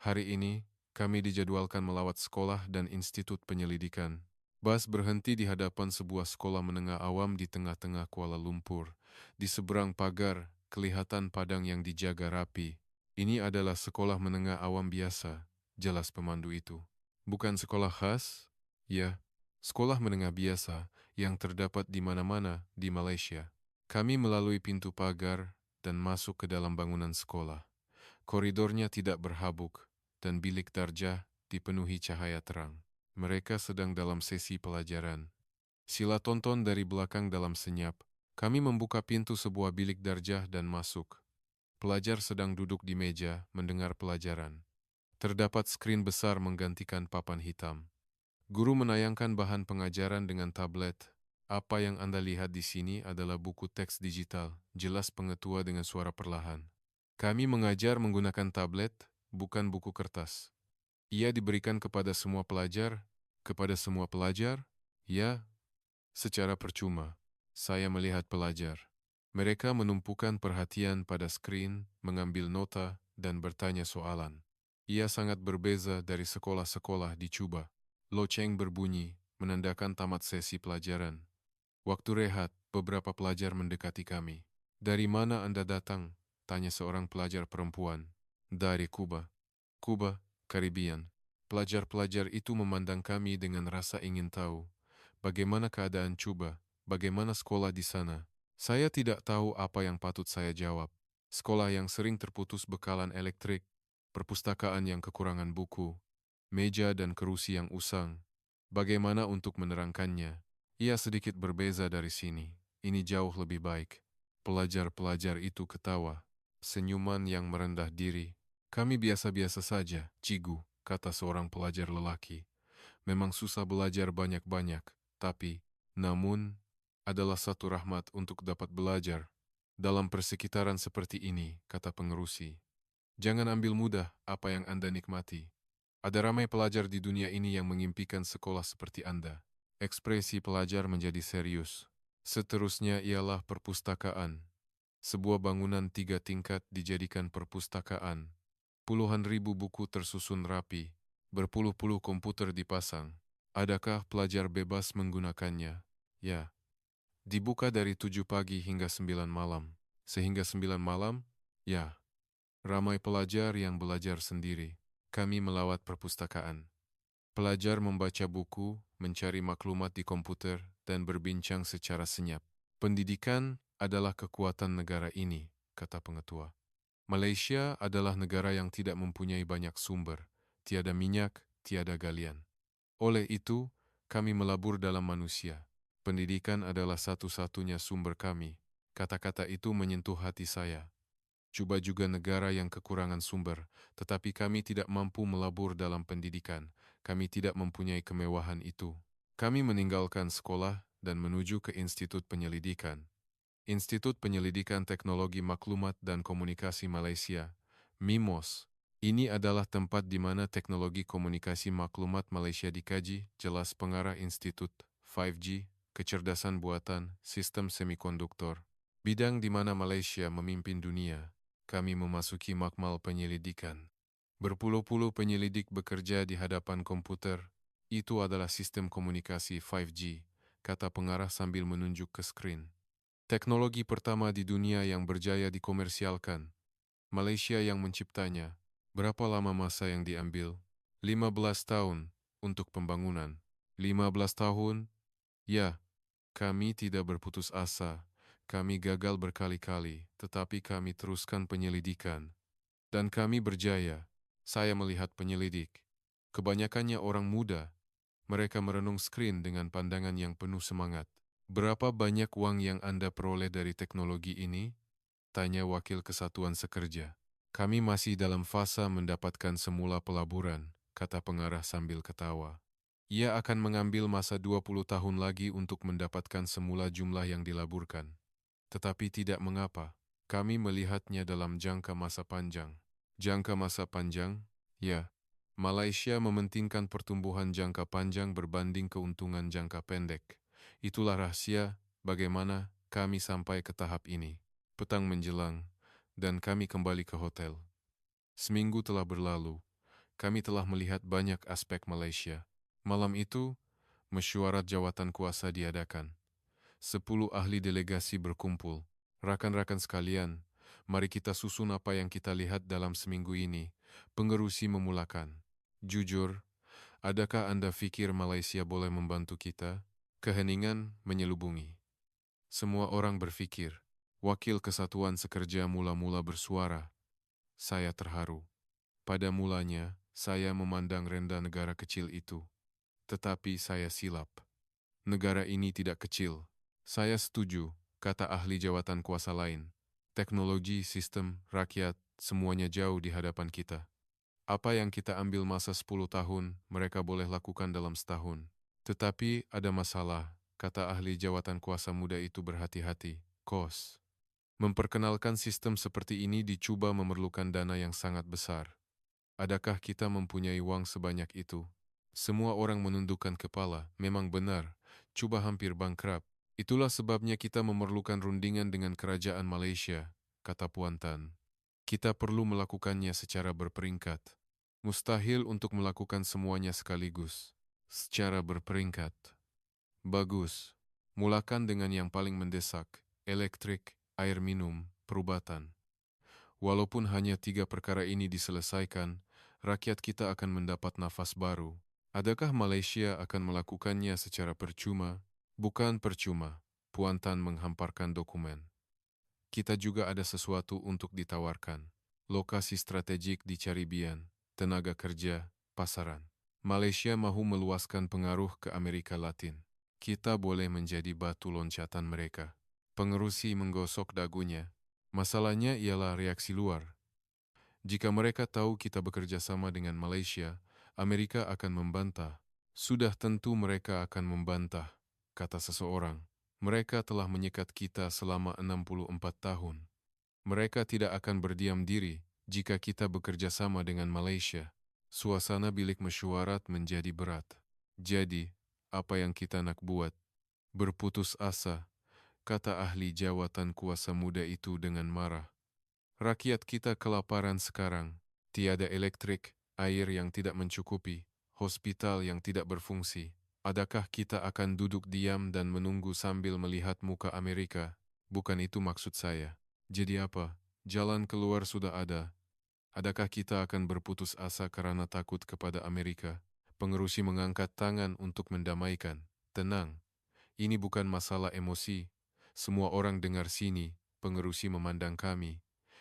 Hari ini, kami dijadwalkan melawat sekolah dan institut penyelidikan. Bas berhenti di hadapan sebuah sekolah menengah awam di tengah-tengah Kuala Lumpur. Di seberang pagar, kelihatan padang yang dijaga rapi. Ini adalah sekolah menengah awam biasa, jelas pemandu itu. Bukan sekolah khas? Ya, sekolah menengah biasa yang terdapat di mana-mana di Malaysia. Kami melalui pintu pagar dan masuk ke dalam bangunan sekolah. Koridornya tidak berhabuk, dan bilik darjah dipenuhi cahaya terang. Mereka sedang dalam sesi pelajaran. Sila tonton dari belakang dalam senyap. Kami membuka pintu sebuah bilik darjah dan masuk. Pelajar sedang duduk di meja, mendengar pelajaran. Terdapat skrin besar menggantikan papan hitam. Guru menayangkan bahan pengajaran dengan tablet. Apa yang Anda lihat di sini adalah buku teks digital, jelas pengetua dengan suara perlahan. Kami mengajar menggunakan tablet, bukan buku kertas. Ia diberikan kepada semua pelajar. Kepada semua pelajar? Ya, secara percuma. Saya melihat pelajar. Mereka menumpukan perhatian pada skrin, mengambil nota, dan bertanya soalan. Ia sangat berbeza dari sekolah-sekolah di Cuba. Loceng berbunyi, menandakan tamat sesi pelajaran. Waktu rehat, beberapa pelajar mendekati kami. Dari mana Anda datang? Tanya seorang pelajar perempuan. Dari Kuba. Kuba, Karibian. Pelajar-pelajar itu memandang kami dengan rasa ingin tahu. Bagaimana keadaan Cuba? Bagaimana sekolah di sana? Saya tidak tahu apa yang patut saya jawab. Sekolah yang sering terputus bekalan elektrik, perpustakaan yang kekurangan buku, meja dan kerusi yang usang. Bagaimana untuk menerangkannya? Ia sedikit berbeza dari sini. Ini jauh lebih baik. Pelajar-pelajar itu ketawa. Senyuman yang merendah diri. Kami biasa-biasa saja, Cigu, kata seorang pelajar lelaki. Memang susah belajar banyak-banyak, tapi, namun, adalah satu rahmat untuk dapat belajar. Dalam persekitaran seperti ini, kata pengerusi. Jangan ambil mudah apa yang Anda nikmati. Ada ramai pelajar di dunia ini yang mengimpikan sekolah seperti Anda. Ekspresi pelajar menjadi serius. Seterusnya ialah perpustakaan. Sebuah bangunan 3 tingkat dijadikan perpustakaan. Puluhan ribu buku tersusun rapi. Berpuluh-puluh komputer dipasang. Adakah pelajar bebas menggunakannya? Ya. Dibuka dari 7 pagi hingga 9 malam. Sehingga 9 malam? Ya. Ramai pelajar yang belajar sendiri. Kami melawat perpustakaan. Pelajar membaca buku, mencari maklumat di komputer, dan berbincang secara senyap. Pendidikan adalah kekuatan negara ini, kata pengetua. Malaysia adalah negara yang tidak mempunyai banyak sumber, tiada minyak, tiada galian. Oleh itu, kami melabur dalam manusia. Pendidikan adalah satu-satunya sumber kami. Kata-kata itu menyentuh hati saya. Cuba juga negara yang kekurangan sumber, tetapi kami tidak mampu melabur dalam pendidikan. Kami tidak mempunyai kemewahan itu. Kami meninggalkan sekolah dan menuju ke Institut Penyelidikan. Institut Penyelidikan Teknologi Maklumat dan Komunikasi Malaysia, MIMOS. Ini adalah tempat di mana teknologi komunikasi maklumat Malaysia dikaji, jelas pengarah Institut 5G, kecerdasan buatan, sistem semikonduktor. Bidang di mana Malaysia memimpin dunia. Kami memasuki makmal penyelidikan. Berpuluh-puluh penyelidik bekerja di hadapan komputer. Itu adalah sistem komunikasi 5G, kata pengarah sambil menunjuk ke skrin. Teknologi pertama di dunia yang berjaya dikomersialkan. Malaysia yang menciptanya. Berapa lama masa yang diambil? 15 tahun untuk pembangunan. 15 tahun? Ya, kami tidak berputus asa. Kami gagal berkali-kali, tetapi kami teruskan penyelidikan. Dan kami berjaya. Saya melihat penyelidik. Kebanyakannya orang muda. Mereka merenung skrin dengan pandangan yang penuh semangat. Berapa banyak uang yang Anda peroleh dari teknologi ini? Tanya wakil kesatuan sekerja. Kami masih dalam fasa mendapatkan semula pelaburan, kata pengarah sambil ketawa. Ia akan mengambil masa 20 tahun lagi untuk mendapatkan semula jumlah yang dilaburkan. Tetapi tidak mengapa, kami melihatnya dalam jangka masa panjang. Jangka masa panjang? Ya, Malaysia mementingkan pertumbuhan jangka panjang berbanding keuntungan jangka pendek. Itulah rahasia bagaimana kami sampai ke tahap ini. Petang menjelang, dan kami kembali ke hotel. Seminggu telah berlalu, kami telah melihat banyak aspek Malaysia. Malam itu, mesyuarat jawatan kuasa diadakan. 10 ahli delegasi berkumpul. Rakan-rakan sekalian, mari kita susun apa yang kita lihat dalam seminggu ini. Pengerusi memulakan. Jujur, adakah Anda fikir Malaysia boleh membantu kita? Keheningan menyelubungi. Semua orang berfikir. Wakil kesatuan sekerja mula-mula bersuara. Saya terharu. Pada mulanya, saya memandang rendah negara kecil itu. Tetapi saya silap. Negara ini tidak kecil. Saya setuju, kata ahli jawatan kuasa lain. Teknologi, sistem, rakyat, semuanya jauh di hadapan kita. Apa yang kita ambil masa 10 tahun, mereka boleh lakukan dalam setahun. Tetapi ada masalah, kata ahli jawatan kuasa muda itu berhati-hati. Kos. Memperkenalkan sistem seperti ini dicoba memerlukan dana yang sangat besar. Adakah kita mempunyai uang sebanyak itu? Semua orang menundukkan kepala, memang benar, coba hampir bangkrut. Itulah sebabnya kita memerlukan rundingan dengan kerajaan Malaysia, kata Puan Tan. Kita perlu melakukannya secara berperingkat. Mustahil untuk melakukan semuanya sekaligus. Secara berperingkat. Bagus. Mulakan dengan yang paling mendesak, elektrik, air minum, perubatan. Walaupun hanya 3 perkara ini diselesaikan, rakyat kita akan mendapat nafas baru. Adakah Malaysia akan melakukannya secara percuma? Bukan percuma. Puan Tan menghamparkan dokumen. Kita juga ada sesuatu untuk ditawarkan. Lokasi strategik di Caribbean, tenaga kerja, pasaran. Malaysia mahu meluaskan pengaruh ke Amerika Latin. Kita boleh menjadi batu loncatan mereka. Pengerusi menggosok dagunya. Masalahnya ialah reaksi luar. Jika mereka tahu kita bekerja sama dengan Malaysia, Amerika akan membantah. Sudah tentu mereka akan membantah, kata seseorang. Mereka telah menyekat kita selama 64 tahun. Mereka tidak akan berdiam diri jika kita bekerja sama dengan Malaysia. Suasana bilik mesyuarat menjadi berat. Jadi, apa yang kita nak buat? Berputus asa, kata ahli jawatan kuasa muda itu dengan marah. Rakyat kita kelaparan sekarang. Tiada elektrik, air yang tidak mencukupi, hospital yang tidak berfungsi. Adakah kita akan duduk diam dan menunggu sambil melihat muka Amerika? Bukan itu maksud saya. Jadi apa? Jalan keluar sudah ada. Adakah kita akan berputus asa karena takut kepada Amerika? Pengerusi mengangkat tangan untuk mendamaikan. Tenang, ini bukan masalah emosi. Semua orang dengar sini, pengerusi memandang kami.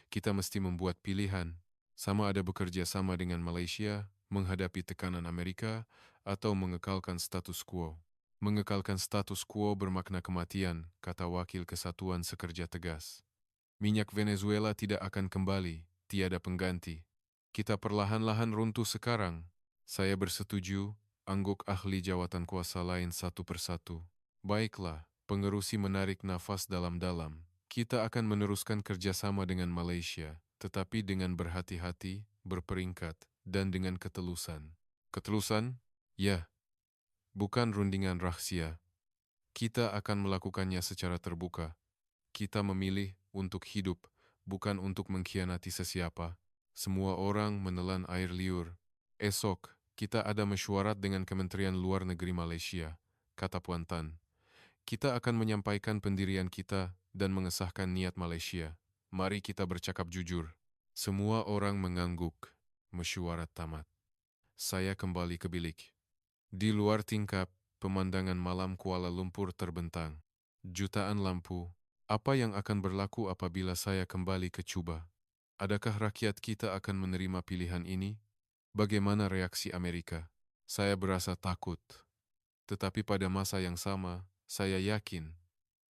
Kita mesti membuat pilihan. Sama ada bekerja sama dengan Malaysia, menghadapi tekanan Amerika, atau mengekalkan status quo. Mengekalkan status quo bermakna kematian, kata Wakil Kesatuan Sekerja tegas. Minyak Venezuela tidak akan kembali, tiada pengganti. Kita perlahan-lahan runtuh sekarang. Saya bersetuju, angguk ahli jawatan kuasa lain satu persatu. Baiklah, pengerusi menarik nafas dalam-dalam. Kita akan meneruskan kerjasama dengan Malaysia, tetapi dengan berhati-hati, berperingkat, dan dengan ketelusan. Ketelusan? Ya, bukan rundingan rahasia. Kita akan melakukannya secara terbuka. Kita memilih untuk hidup, bukan untuk mengkhianati sesiapa. Semua orang menelan air liur. Esok, kita ada mesyuarat dengan Kementerian Luar Negeri Malaysia, kata Puan Tan. Kita akan menyampaikan pendirian kita dan mengesahkan niat Malaysia. Mari kita bercakap jujur. Semua orang mengangguk. Mesyuarat tamat. Saya kembali ke bilik. Di luar tingkap, pemandangan malam Kuala Lumpur terbentang. Jutaan lampu. Apa yang akan berlaku apabila saya kembali ke Cuba? Adakah rakyat kita akan menerima pilihan ini? Bagaimana reaksi Amerika? Saya berasa takut. Tetapi pada masa yang sama, saya yakin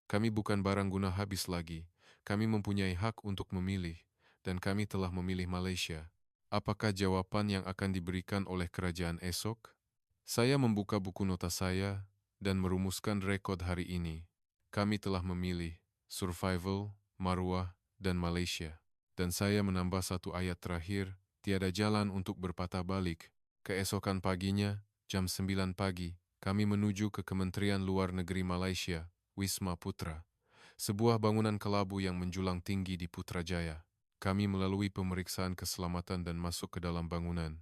kami bukan barang guna habis lagi. Kami mempunyai hak untuk memilih, dan kami telah memilih Malaysia. Apakah jawaban yang akan diberikan oleh kerajaan esok? Saya membuka buku nota saya dan merumuskan rekod hari ini. Kami telah memilih survival, Marwah, dan Malaysia. Dan saya menambah satu ayat terakhir, tiada jalan untuk berpatah balik. Keesokan paginya, jam 9 pagi, kami menuju ke Kementerian Luar Negeri Malaysia, Wisma Putra. Sebuah bangunan kelabu yang menjulang tinggi di Putrajaya. Kami melalui pemeriksaan keselamatan dan masuk ke dalam bangunan.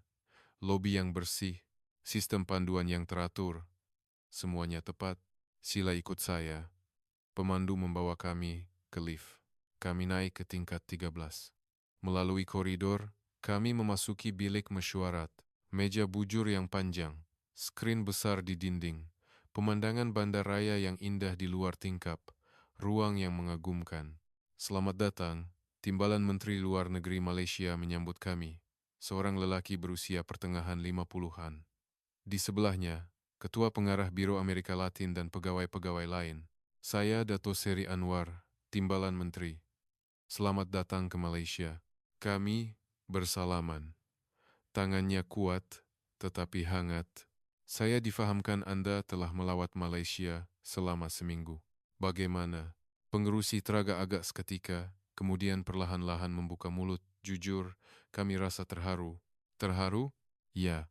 Lobi yang bersih, sistem panduan yang teratur, semuanya tepat. Sila ikut saya. Pemandu membawa kami ke lift. Kami naik ke tingkat 13. Melalui koridor, kami memasuki bilik mesyuarat. Meja bujur yang panjang, skrin besar di dinding, pemandangan bandaraya yang indah di luar tingkap, ruang yang mengagumkan. Selamat datang, Timbalan Menteri Luar Negeri Malaysia menyambut kami. Seorang lelaki berusia pertengahan 50-an. Di sebelahnya, Ketua Pengarah Biro Amerika Latin dan pegawai-pegawai lain. Saya Dato Seri Anwar, Timbalan Menteri. Selamat datang ke Malaysia. Kami bersalaman. Tangannya kuat, tetapi hangat. Saya difahamkan Anda telah melawat Malaysia selama seminggu. Bagaimana? Pengerusi teraga agak seketika, kemudian perlahan-lahan membuka mulut. Jujur, kami rasa terharu. Terharu? Ya.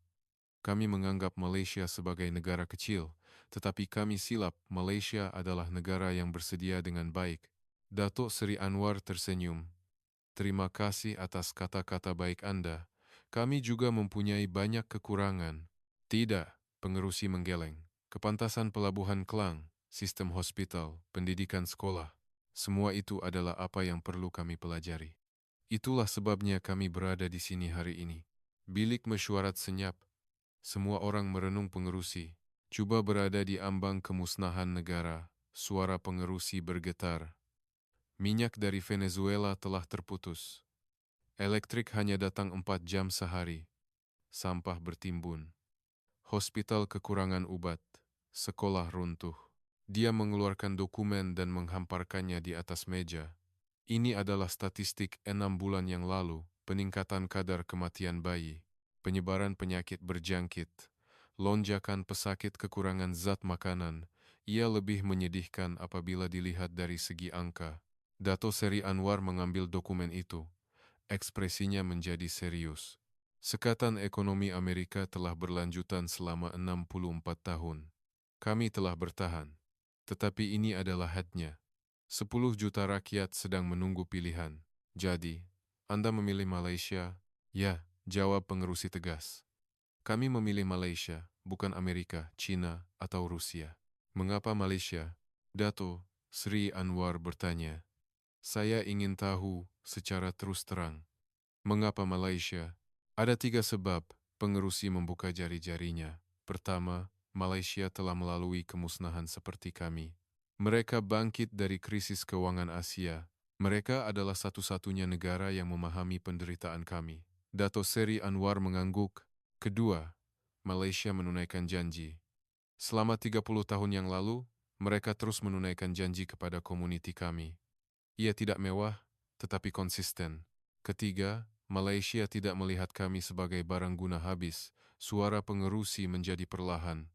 Kami menganggap Malaysia sebagai negara kecil, tetapi kami silap. Malaysia adalah negara yang bersedia dengan baik. Datuk Seri Anwar tersenyum. Terima kasih atas kata-kata baik Anda. Kami juga mempunyai banyak kekurangan. Tidak, pengerusi menggeleng. Kepantasan pelabuhan Klang, sistem hospital, pendidikan sekolah. Semua itu adalah apa yang perlu kami pelajari. Itulah sebabnya kami berada di sini hari ini. Bilik mesyuarat senyap. Semua orang merenung pengerusi. Cuba berada di ambang kemusnahan negara. Suara pengerusi bergetar. Minyak dari Venezuela telah terputus. Elektrik hanya datang 4 jam sehari. Sampah bertimbun. Hospital kekurangan obat. Sekolah runtuh. Dia mengeluarkan dokumen dan menghamparkannya di atas meja. Ini adalah statistik 6 bulan yang lalu. Peningkatan kadar kematian bayi. Penyebaran penyakit berjangkit, lonjakan pesakit kekurangan zat makanan, ia lebih menyedihkan apabila dilihat dari segi angka. Dato Seri Anwar mengambil dokumen itu. Ekspresinya menjadi serius. Sekatan ekonomi Amerika telah berlanjutan selama 64 tahun. Kami telah bertahan. Tetapi ini adalah hadnya. 10 juta rakyat sedang menunggu pilihan. Jadi, Anda memilih Malaysia? Ya. Jawab pengerusi tegas. Kami memilih Malaysia, bukan Amerika, China, atau Rusia. Mengapa Malaysia? Dato Sri Anwar bertanya. Saya ingin tahu secara terus terang. Mengapa Malaysia? Ada 3 sebab, pengerusi membuka jari-jarinya. Pertama, Malaysia telah melalui kemusnahan seperti kami. Mereka bangkit dari krisis keuangan Asia. Mereka adalah satu-satunya negara yang memahami penderitaan kami. Dato Seri Anwar mengangguk. Kedua, Malaysia menunaikan janji. Selama 30 tahun yang lalu, mereka terus menunaikan janji kepada komuniti kami. Ia tidak mewah, tetapi konsisten. Ketiga, Malaysia tidak melihat kami sebagai barang guna habis. Suara pengerusi menjadi perlahan.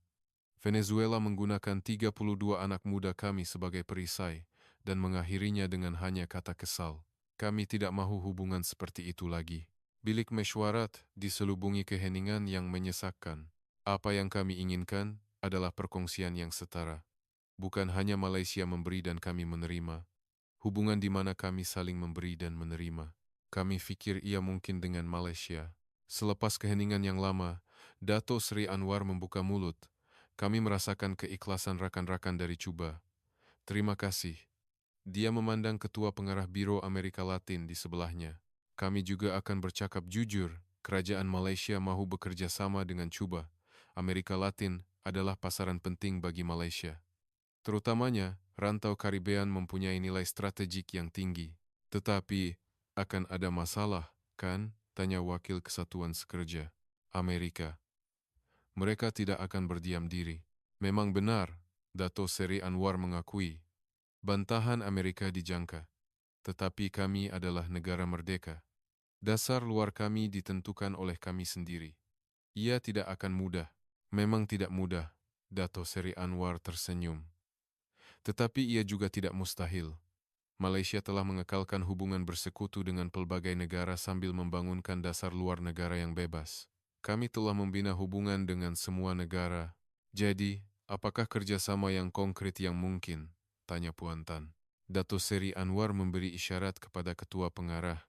Venezuela menggunakan 32 anak muda kami sebagai perisai dan mengakhirinya dengan hanya kata kesal. Kami tidak mahu hubungan seperti itu lagi. Bilik mesyuarat diselubungi keheningan yang menyesakkan. Apa yang kami inginkan adalah perkongsian yang setara. Bukan hanya Malaysia memberi dan kami menerima. Hubungan di mana kami saling memberi dan menerima. Kami fikir ia mungkin dengan Malaysia. Selepas keheningan yang lama, Dato Seri Anwar membuka mulut. Kami merasakan keikhlasan rakan-rakan dari Cuba. Terima kasih. Dia memandang ketua pengarah Biro Amerika Latin di sebelahnya. Kami juga akan bercakap jujur. Kerajaan Malaysia mahu bekerja sama dengan Cuba. Amerika Latin adalah pasaran penting bagi Malaysia. Terutamanya, rantau Karibean mempunyai nilai strategik yang tinggi. Tetapi, akan ada masalah, kan? Tanya Wakil Kesatuan Sekerja Amerika. Mereka tidak akan berdiam diri. Memang benar, Dato Seri Anwar mengakui. Bantahan Amerika dijangka. Tetapi kami adalah negara merdeka. Dasar luar kami ditentukan oleh kami sendiri. Ia tidak akan mudah. Memang tidak mudah, Dato Seri Anwar tersenyum. Tetapi ia juga tidak mustahil. Malaysia telah mengekalkan hubungan bersekutu dengan pelbagai negara sambil membangunkan dasar luar negara yang bebas. Kami telah membina hubungan dengan semua negara. Jadi, apakah kerjasama yang konkret yang mungkin? Tanya Puan Tan. Dato Seri Anwar memberi isyarat kepada ketua pengarah.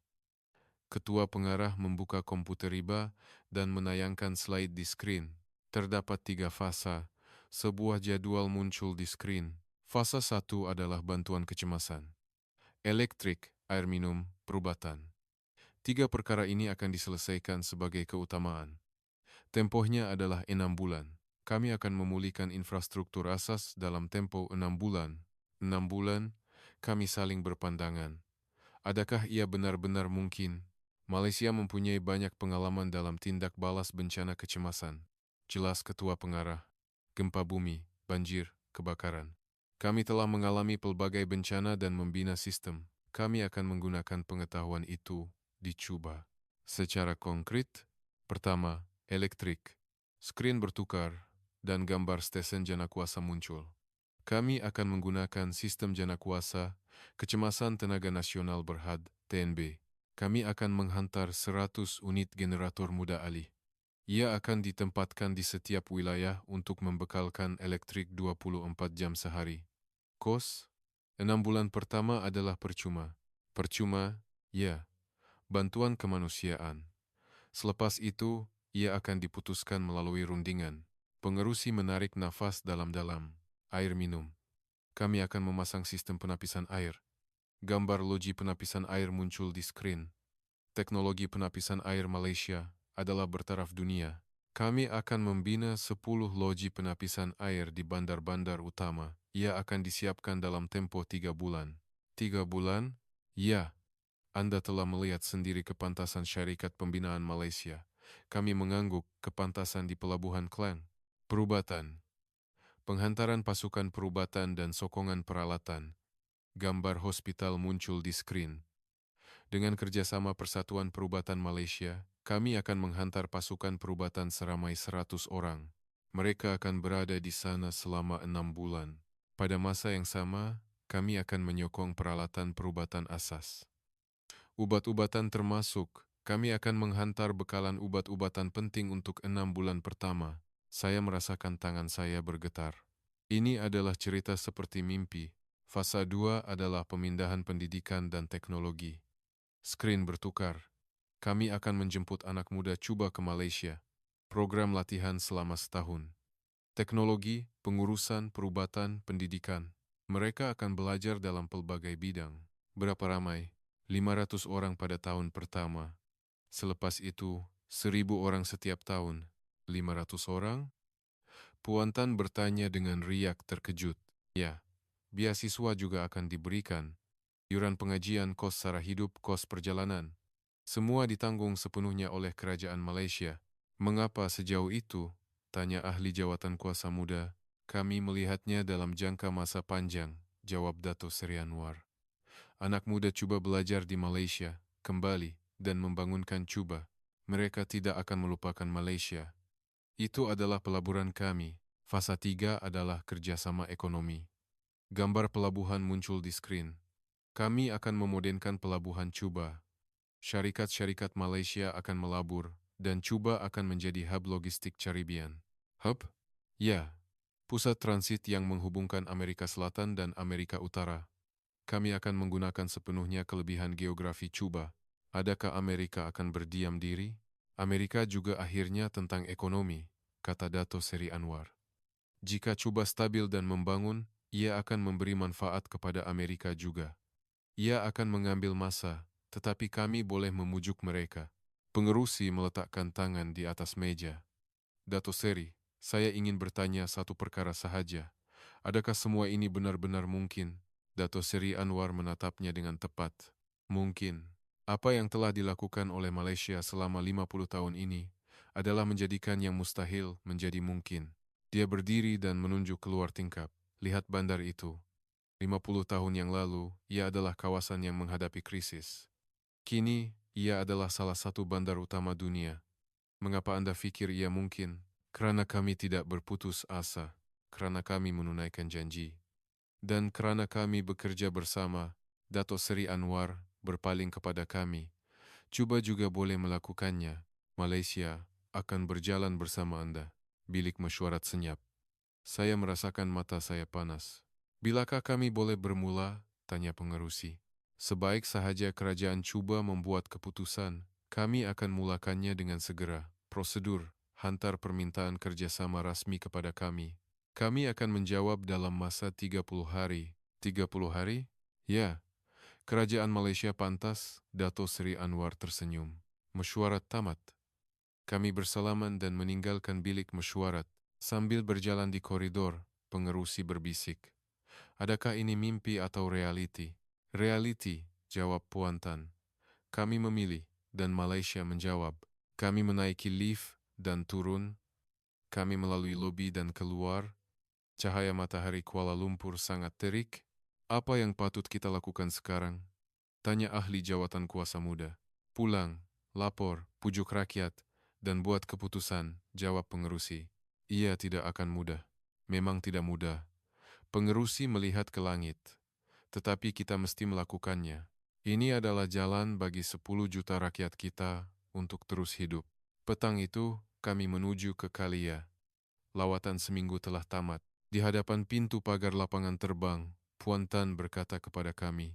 Ketua pengarah membuka komputer riba dan menayangkan slide di skrin. Terdapat 3 fasa. Sebuah jadwal muncul di skrin. Fasa 1 adalah bantuan kecemasan. Elektrik, air minum, perubatan. 3 perkara ini akan diselesaikan sebagai keutamaan. Tempohnya adalah 6 bulan. Kami akan memulihkan infrastruktur asas dalam tempo 6 bulan. 6 bulan, kami saling berpandangan. Adakah ia benar-benar mungkin? Malaysia mempunyai banyak pengalaman dalam tindak balas bencana kecemasan. Jelas Ketua Pengarah. Gempa bumi, banjir, kebakaran. Kami telah mengalami pelbagai bencana dan membina sistem. Kami akan menggunakan pengetahuan itu di Cuba. Secara konkret, pertama, elektrik. Skrin bertukar dan gambar stesen jana kuasa muncul. Kami akan menggunakan sistem jana kuasa Kecemasan Tenaga Nasional Berhad, TNB. Kami akan menghantar 100 unit generator muda alih. Ia akan ditempatkan di setiap wilayah untuk membekalkan elektrik 24 jam sehari. Kos, 6 bulan pertama adalah percuma. Percuma, ya, bantuan kemanusiaan. Selepas itu, ia akan diputuskan melalui rundingan. Pengerusi menarik nafas dalam-dalam. Air minum. Kami akan memasang sistem penapisan air. Gambar loji penapisan air muncul di skrin. Teknologi penapisan air Malaysia adalah bertaraf dunia. Kami akan membina 10 loji penapisan air di bandar-bandar utama. Ia akan disiapkan dalam tempo 3 bulan. 3 bulan? Ya. Anda telah melihat sendiri kepantasan syarikat pembinaan Malaysia. Kami mengangguk kepantasan di Pelabuhan Klang. Perubatan. Penghantaran pasukan perubatan dan sokongan peralatan. Gambar hospital muncul di skrin. Dengan kerjasama Persatuan Perubatan Malaysia, kami akan menghantar pasukan perubatan seramai 100 orang. Mereka akan berada di sana selama 6 bulan. Pada masa yang sama, kami akan menyokong peralatan perubatan asas. Ubat-ubatan termasuk, kami akan menghantar bekalan ubat-ubatan penting untuk 6 bulan pertama. Saya merasakan tangan saya bergetar. Ini adalah cerita seperti mimpi. Fasa 2 adalah pemindahan pendidikan dan teknologi. Skrin bertukar. Kami akan menjemput anak muda Cuba ke Malaysia. Program latihan selama setahun. Teknologi, pengurusan, perubatan, pendidikan. Mereka akan belajar dalam pelbagai bidang. Berapa ramai? 500 orang pada tahun pertama. Selepas itu, 1000 orang setiap tahun. 500 orang? Puan Tan bertanya dengan riak terkejut. Ya, beasiswa juga akan diberikan. Iuran pengajian, kos sara hidup, kos perjalanan. Semua ditanggung sepenuhnya oleh kerajaan Malaysia. Mengapa sejauh itu? Tanya ahli jawatan kuasa muda. Kami melihatnya dalam jangka masa panjang, jawab Dato Seri Anwar. Anak muda cuba belajar di Malaysia, kembali, dan membangunkan Cuba. Mereka tidak akan melupakan Malaysia. Itu adalah pelaburan kami. Fasa 3 adalah kerjasama ekonomi. Gambar pelabuhan muncul di skrin. Kami akan memodenkan pelabuhan Cuba. Syarikat-syarikat Malaysia akan melabur, dan Cuba akan menjadi hub logistik Caribbean. Hub? Ya, pusat transit yang menghubungkan Amerika Selatan dan Amerika Utara. Kami akan menggunakan sepenuhnya kelebihan geografi Cuba. Adakah Amerika akan berdiam diri? Amerika juga akhirnya tentang ekonomi, kata Dato Seri Anwar. Jika Cuba stabil dan membangun, ia akan memberi manfaat kepada Amerika juga. Ia akan mengambil masa, tetapi kami boleh memujuk mereka. Pengerusi meletakkan tangan di atas meja. Dato Seri, saya ingin bertanya satu perkara sahaja. Adakah semua ini benar-benar mungkin? Dato Seri Anwar menatapnya dengan tepat. Mungkin. Apa yang telah dilakukan oleh Malaysia selama 50 tahun ini adalah menjadikan yang mustahil menjadi mungkin. Dia berdiri dan menunjuk keluar tingkap. Lihat bandar itu. 50 tahun yang lalu, ia adalah kawasan yang menghadapi krisis. Kini, ia adalah salah satu bandar utama dunia. Mengapa Anda pikir ia mungkin? Karena kami tidak berputus asa, karena kami menunaikan janji. Dan karena kami bekerja bersama, Dato Seri Anwar berpaling kepada kami. Cuba juga boleh melakukannya. Malaysia akan berjalan bersama Anda. Bilik mesyuarat senyap. Saya merasakan mata saya panas. Bilakah kami boleh bermula? Tanya pengerusi. Sebaik sahaja kerajaan Cuba membuat keputusan, kami akan mulakannya dengan segera. Prosedur, hantar permintaan kerjasama rasmi kepada kami. Kami akan menjawab dalam masa 30 hari. 30 hari? Ya, kerajaan Malaysia pantas, Dato Seri Anwar tersenyum. Mesyuarat tamat. Kami bersalaman dan meninggalkan bilik mesyuarat. Sambil berjalan di koridor, pengerusi berbisik. Adakah ini mimpi atau realiti? Realiti, jawab Puan Tan. Kami memilih, dan Malaysia menjawab. Kami menaiki lift dan turun. Kami melalui lobi dan keluar. Cahaya matahari Kuala Lumpur sangat terik. Apa yang patut kita lakukan sekarang? Tanya ahli jawatan kuasa muda. Pulang, lapor, pujuk rakyat, dan buat keputusan, jawab pengerusi. Ia tidak akan mudah. Memang tidak mudah. Pengerusi melihat ke langit. Tetapi kita mesti melakukannya. Ini adalah jalan bagi 10 juta rakyat kita untuk terus hidup. Petang itu, kami menuju ke Kalia. Lawatan seminggu telah tamat. Di hadapan pintu pagar lapangan terbang, Puan Tan berkata kepada kami,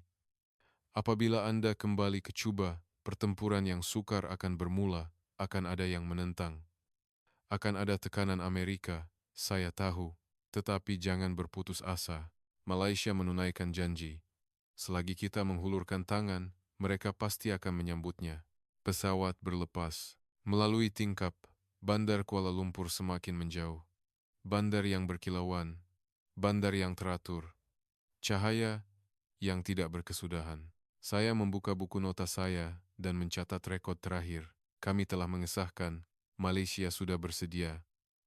apabila Anda kembali ke Cuba, pertempuran yang sukar akan bermula, akan ada yang menentang. Akan ada tekanan Amerika, saya tahu. Tetapi jangan berputus asa. Malaysia menunaikan janji. Selagi kita menghulurkan tangan, mereka pasti akan menyambutnya. Pesawat berlepas. Melalui tingkap, bandar Kuala Lumpur semakin menjauh. Bandar yang berkilauan. Bandar yang teratur. Cahaya yang tidak berkesudahan. Saya membuka buku nota saya dan mencatat rekod terakhir. Kami telah mengesahkan, Malaysia sudah bersedia.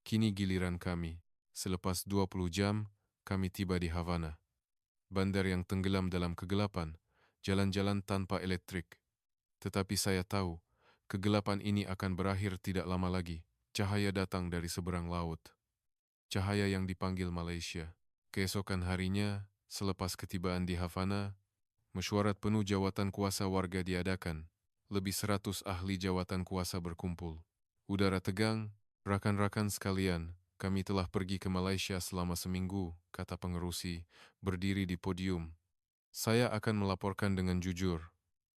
Kini giliran kami. Selepas 20 jam, kami tiba di Havana. Bandar yang tenggelam dalam kegelapan, jalan-jalan tanpa elektrik. Tetapi saya tahu, kegelapan ini akan berakhir tidak lama lagi. Cahaya datang dari seberang laut. Cahaya yang dipanggil Malaysia. Keesokan harinya, selepas ketibaan di Havana, mesyuarat penuh jawatan kuasa warga diadakan. Lebih 100 ahli jawatan kuasa berkumpul. Udara tegang, rakan-rakan sekalian, kami telah pergi ke Malaysia selama seminggu, kata pengerusi, berdiri di podium. Saya akan melaporkan dengan jujur.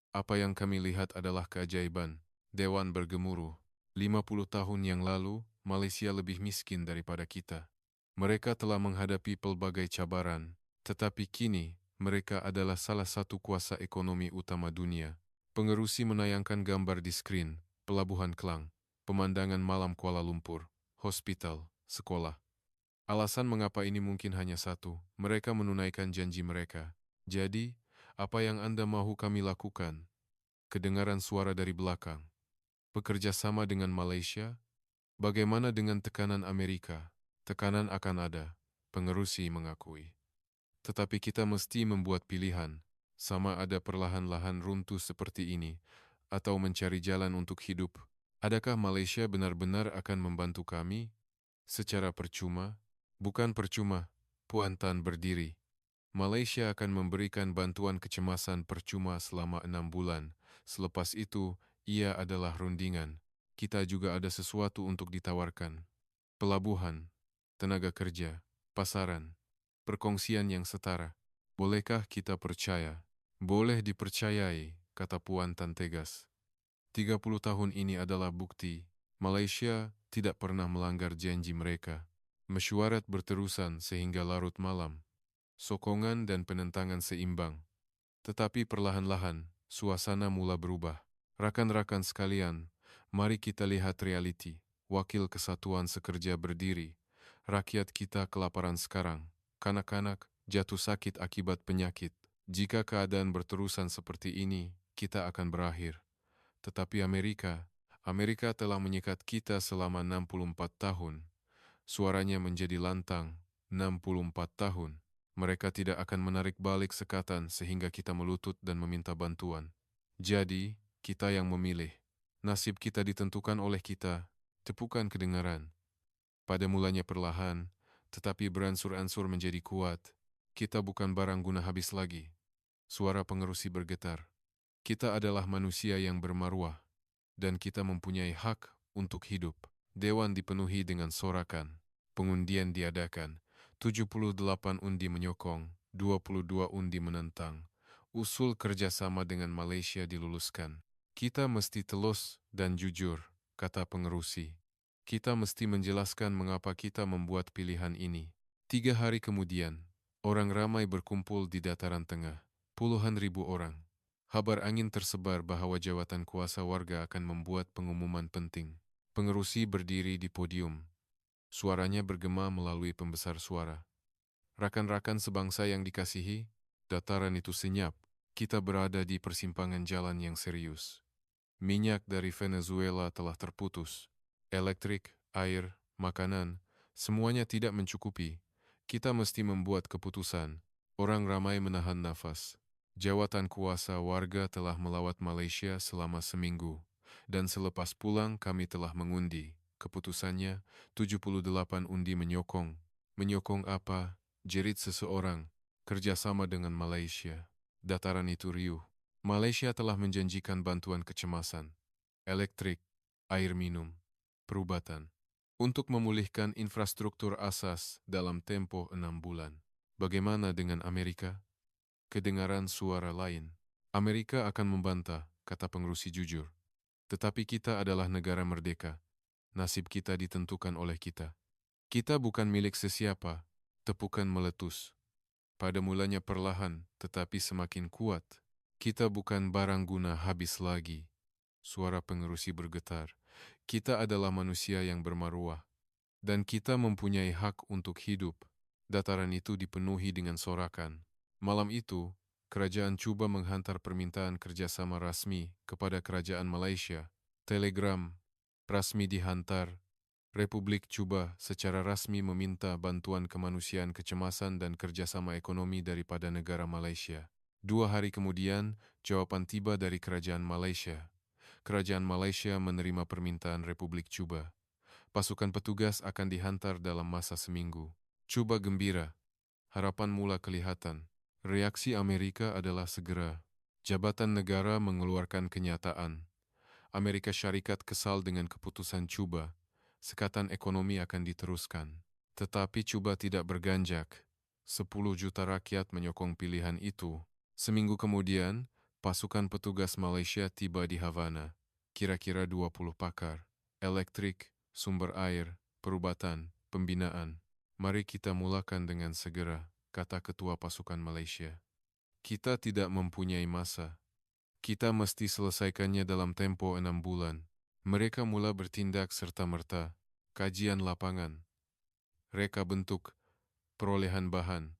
Apa yang kami lihat adalah keajaiban. Dewan bergemuruh. 50 tahun yang lalu, Malaysia lebih miskin daripada kita. Mereka telah menghadapi pelbagai cabaran, tetapi kini mereka adalah salah satu kuasa ekonomi utama dunia. Pengerusi menayangkan gambar di skrin, Pelabuhan Klang, pemandangan malam Kuala Lumpur, hospital, sekolah. Alasan mengapa ini mungkin hanya satu, mereka menunaikan janji mereka. Jadi, apa yang Anda mahu kami lakukan? Kedengaran suara dari belakang. Bekerja sama dengan Malaysia? Bagaimana dengan tekanan Amerika? Tekanan akan ada, pengerusi mengakui. Tetapi kita mesti membuat pilihan, sama ada perlahan-lahan runtuh seperti ini, atau mencari jalan untuk hidup. Adakah Malaysia benar-benar akan membantu kami? Secara percuma? Bukan percuma, Puan Tan berdiri. Malaysia akan memberikan bantuan kecemasan percuma selama 6 bulan. Selepas itu, ia adalah rundingan. Kita juga ada sesuatu untuk ditawarkan. Pelabuhan, tenaga kerja, pasaran, perkongsian yang setara. Bolehkah kita percaya? Boleh dipercayai, kata Puan Tan tegas. 30 tahun ini adalah bukti. Malaysia tidak pernah melanggar janji mereka. Mesyuarat berterusan sehingga larut malam. Sokongan dan penentangan seimbang. Tetapi perlahan-lahan, suasana mula berubah. Rakan-rakan sekalian, mari kita lihat realiti. Wakil Kesatuan Sekerja berdiri. Rakyat kita kelaparan sekarang. Kanak-kanak jatuh sakit akibat penyakit. Jika keadaan berterusan seperti ini, kita akan berakhir. Tetapi Amerika telah menyikat kita selama 64 tahun. Suaranya menjadi lantang, 64 tahun. Mereka tidak akan menarik balik sekatan sehingga kita melutut dan meminta bantuan. Jadi, kita yang memilih. Nasib kita ditentukan oleh kita, tepukan kedengaran. Pada mulanya perlahan, tetapi beransur-ansur menjadi kuat. Kita bukan barang guna habis lagi. Suara pengerusi bergetar. Kita adalah manusia yang bermaruah, dan kita mempunyai hak untuk hidup. Dewan dipenuhi dengan sorakan. Pengundian diadakan. 78 undi menyokong, 22 undi menentang. Usul kerjasama dengan Malaysia diluluskan. Kita mesti telus dan jujur, kata pengerusi. Kita mesti menjelaskan mengapa kita membuat pilihan ini. 3 hari kemudian, orang ramai berkumpul di dataran tengah. Puluhan ribu orang. Kabar angin tersebar bahwa jawatan kuasa warga akan membuat pengumuman penting. Pengerusi berdiri di podium. Suaranya bergema melalui pembesar suara. Rakan-rakan sebangsa yang dikasihi, dataran itu senyap. Kita berada di persimpangan jalan yang serius. Minyak dari Venezuela telah terputus. Elektrik, air, makanan, semuanya tidak mencukupi. Kita mesti membuat keputusan. Orang ramai menahan nafas. Jawatan kuasa warga telah melawat Malaysia selama seminggu. Dan selepas pulang kami telah mengundi. Keputusannya, 78 undi menyokong. Menyokong apa? Jerit seseorang. Kerjasama dengan Malaysia. Dataran itu riuh. Malaysia telah menjanjikan bantuan kecemasan, elektrik, air minum, perubatan, untuk memulihkan infrastruktur asas dalam tempo 6 bulan. Bagaimana dengan Amerika? Kedengaran suara lain. Amerika akan membantah, kata pengerusi jujur. Tetapi kita adalah negara merdeka. Nasib kita ditentukan oleh kita. Kita bukan milik sesiapa, tepukan meletus. Pada mulanya perlahan, tetapi semakin kuat. Kita bukan barang guna habis lagi. Suara pengerusi bergetar. Kita adalah manusia yang bermaruah. Dan kita mempunyai hak untuk hidup. Dataran itu dipenuhi dengan sorakan. Malam itu, kerajaan Cuba menghantar permintaan kerjasama rasmi kepada kerajaan Malaysia. Telegram rasmi dihantar. Republik Cuba secara rasmi meminta bantuan kemanusiaan kecemasan dan kerjasama ekonomi daripada negara Malaysia. 2 hari kemudian, jawaban tiba dari kerajaan Malaysia. Kerajaan Malaysia menerima permintaan Republik Cuba. Pasukan petugas akan dihantar dalam masa seminggu. Cuba gembira. Harapan mula kelihatan. Reaksi Amerika adalah segera. Jabatan negara mengeluarkan kenyataan. Amerika Syarikat kesal dengan keputusan Cuba. Sekatan ekonomi akan diteruskan. Tetapi Cuba tidak berganjak. 10 juta rakyat menyokong pilihan itu. Seminggu kemudian, pasukan petugas Malaysia tiba di Havana. Kira-kira 20 pakar. Elektrik, sumber air, perubatan, pembinaan. Mari kita mulakan dengan segera, kata ketua pasukan Malaysia. Kita tidak mempunyai masa. Kita mesti selesaikannya dalam tempo 6 bulan. Mereka mula bertindak serta-merta. Kajian lapangan. reka bentuk, perolehan bahan.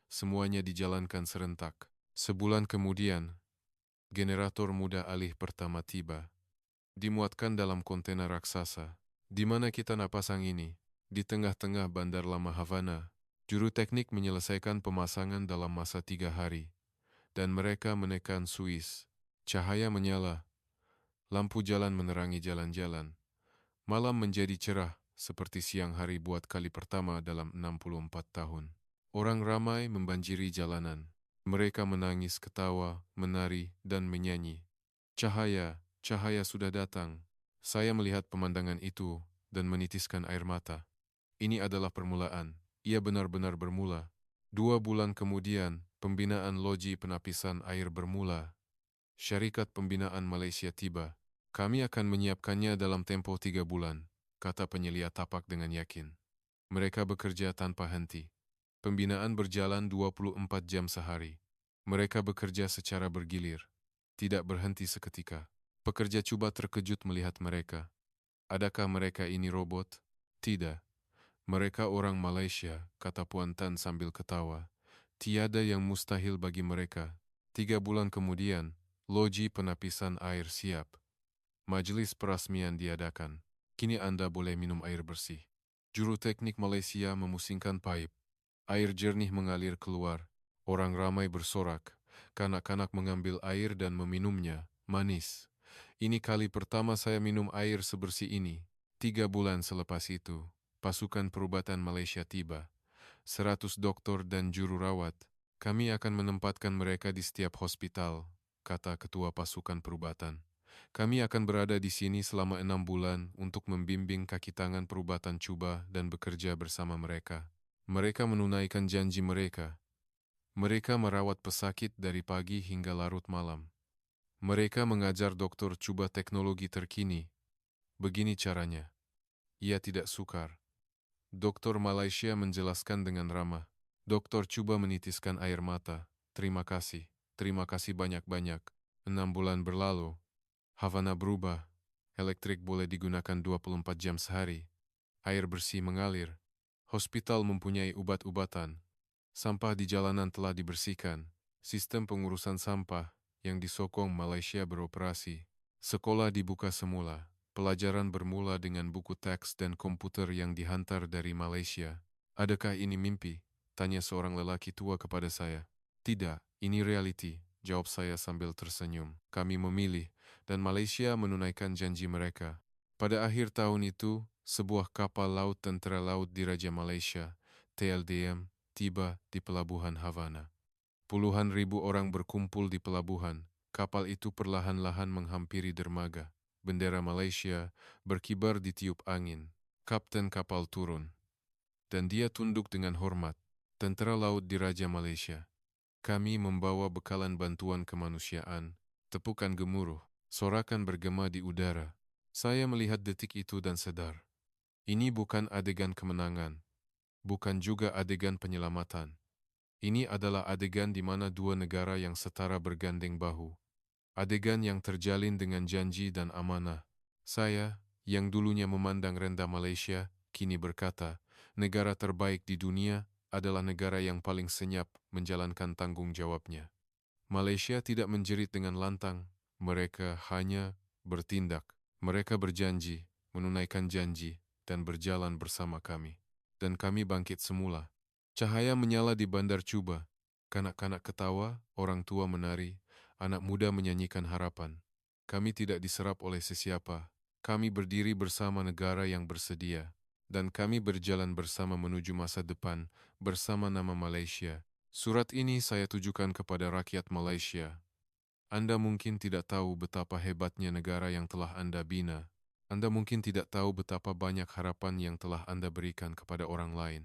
Semuanya dijalankan serentak. Sebulan kemudian, generator muda alih pertama tiba. Dimuatkan dalam kontainer raksasa. Di mana kita nak pasang ini? Di tengah-tengah bandar lama Havana. Juru teknik menyelesaikan pemasangan dalam masa 3 hari. Dan mereka menekan Swiss. Cahaya menyala. Lampu jalan menerangi jalan-jalan. Malam menjadi cerah, seperti siang hari buat kali pertama dalam 64 tahun. Orang ramai membanjiri jalanan. Mereka menangis, ketawa, menari, dan menyanyi. Cahaya, cahaya sudah datang. Saya melihat pemandangan itu dan menitiskan air mata. Ini adalah permulaan. Ia benar-benar bermula. 2 bulan kemudian, pembinaan loji penapisan air bermula. Syarikat pembinaan Malaysia tiba. Kami akan menyiapkannya dalam tempo 3 bulan, kata penyelia tapak dengan yakin. Mereka bekerja tanpa henti. Pembinaan berjalan 24 jam sehari. Mereka bekerja secara bergilir, tidak berhenti seketika. Pekerja cuba terkejut melihat mereka. Adakah mereka ini robot? Tidak. Mereka orang Malaysia, kata Puan Tan sambil ketawa. Tiada yang mustahil bagi mereka. 3 bulan kemudian, loji penapisan air siap. Majelis perasmian diadakan. Kini Anda boleh minum air bersih. Juru teknik Malaysia memusingkan pipe. Air jernih mengalir keluar. Orang ramai bersorak. Kanak-kanak mengambil air dan meminumnya. Manis. Ini kali pertama saya minum air sebersih ini. 3 bulan selepas itu, pasukan perubatan Malaysia tiba. 100 doktor dan juru rawat. Kami akan menempatkan mereka di setiap hospital, kata ketua pasukan perubatan. Kami akan berada di sini selama 6 bulan untuk membimbing kaki tangan perubatan cuba dan bekerja bersama mereka. Mereka menunaikan janji mereka. Mereka merawat pesakit dari pagi hingga larut malam. Mereka mengajar dokter cuba teknologi terkini. Begini caranya. Ia tidak sukar. Doktor Malaysia menjelaskan dengan ramah. Doktor cuba menitiskan air mata. Terima kasih banyak-banyak. 6 bulan berlalu. Havana berubah. Elektrik boleh digunakan 24 jam sehari. Air bersih mengalir. Hospital mempunyai ubat-ubatan. Sampah di jalanan telah dibersihkan. Sistem pengurusan sampah yang disokong Malaysia beroperasi. Sekolah dibuka semula. Pelajaran bermula dengan buku teks dan komputer yang dihantar dari Malaysia. Adakah ini mimpi? Tanya seorang lelaki tua kepada saya. Tidak, ini realiti, jawab saya sambil tersenyum. Kami memilih, dan Malaysia menunaikan janji mereka. Pada akhir tahun itu, sebuah kapal laut tentara laut Diraja Malaysia, TLDM, tiba di pelabuhan Havana. Puluhan ribu orang berkumpul di pelabuhan. Kapal itu perlahan-lahan menghampiri dermaga. Bendera Malaysia berkibar di tiup angin. Kapten kapal turun. Dan dia tunduk dengan hormat. Tentara Laut Diraja Malaysia. Kami membawa bekalan bantuan kemanusiaan. Tepukan gemuruh. Sorakan bergema di udara. Saya melihat detik itu dan sadar. Ini bukan adegan kemenangan. Bukan juga adegan penyelamatan. Ini adalah adegan di mana dua negara yang setara bergandeng bahu. Adegan yang terjalin dengan janji dan amanah. Saya, yang dulunya memandang rendah Malaysia, kini berkata, negara terbaik di dunia adalah negara yang paling senyap menjalankan tanggung jawabnya. Malaysia tidak menjerit dengan lantang, mereka hanya bertindak. Mereka berjanji, menunaikan janji, dan berjalan bersama kami. Dan kami bangkit semula. Cahaya menyala di bandar Cuba. Kanak-kanak ketawa, orang tua menari, anak muda menyanyikan harapan. Kami tidak diserap oleh sesiapa. Kami berdiri bersama negara yang bersedia. Dan kami berjalan bersama menuju masa depan bersama nama Malaysia. Surat ini saya tujukan kepada rakyat Malaysia. Anda mungkin tidak tahu betapa hebatnya negara yang telah Anda bina. Anda mungkin tidak tahu betapa banyak harapan yang telah Anda berikan kepada orang lain.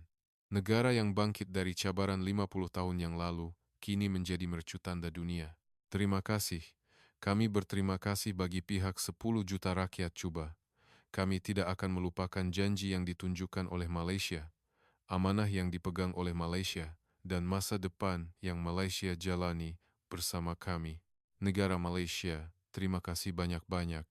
Negara yang bangkit dari cabaran 50 tahun yang lalu, kini menjadi mercu tanda dunia. Terima kasih. Kami berterima kasih bagi pihak 10 juta rakyat Cuba. Kami tidak akan melupakan janji yang ditunjukkan oleh Malaysia, amanah yang dipegang oleh Malaysia, dan masa depan yang Malaysia jalani bersama kami. Negara Malaysia, terima kasih banyak-banyak.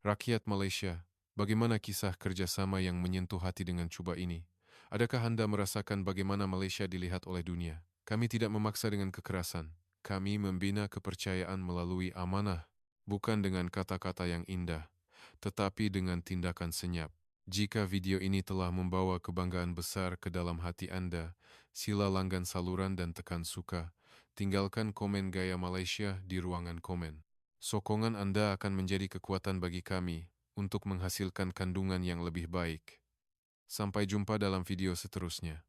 Rakyat Malaysia, bagaimana kisah kerjasama yang menyentuh hati dengan Cuba ini? Adakah Anda merasakan bagaimana Malaysia dilihat oleh dunia? Kami tidak memaksa dengan kekerasan. Kami membina kepercayaan melalui amanah, bukan dengan kata-kata yang indah, tetapi dengan tindakan senyap. Jika video ini telah membawa kebanggaan besar ke dalam hati Anda, sila langgan saluran dan tekan suka. Tinggalkan komen gaya Malaysia di ruangan komen. Sokongan Anda akan menjadi kekuatan bagi kami untuk menghasilkan kandungan yang lebih baik. Sampai jumpa dalam video seterusnya.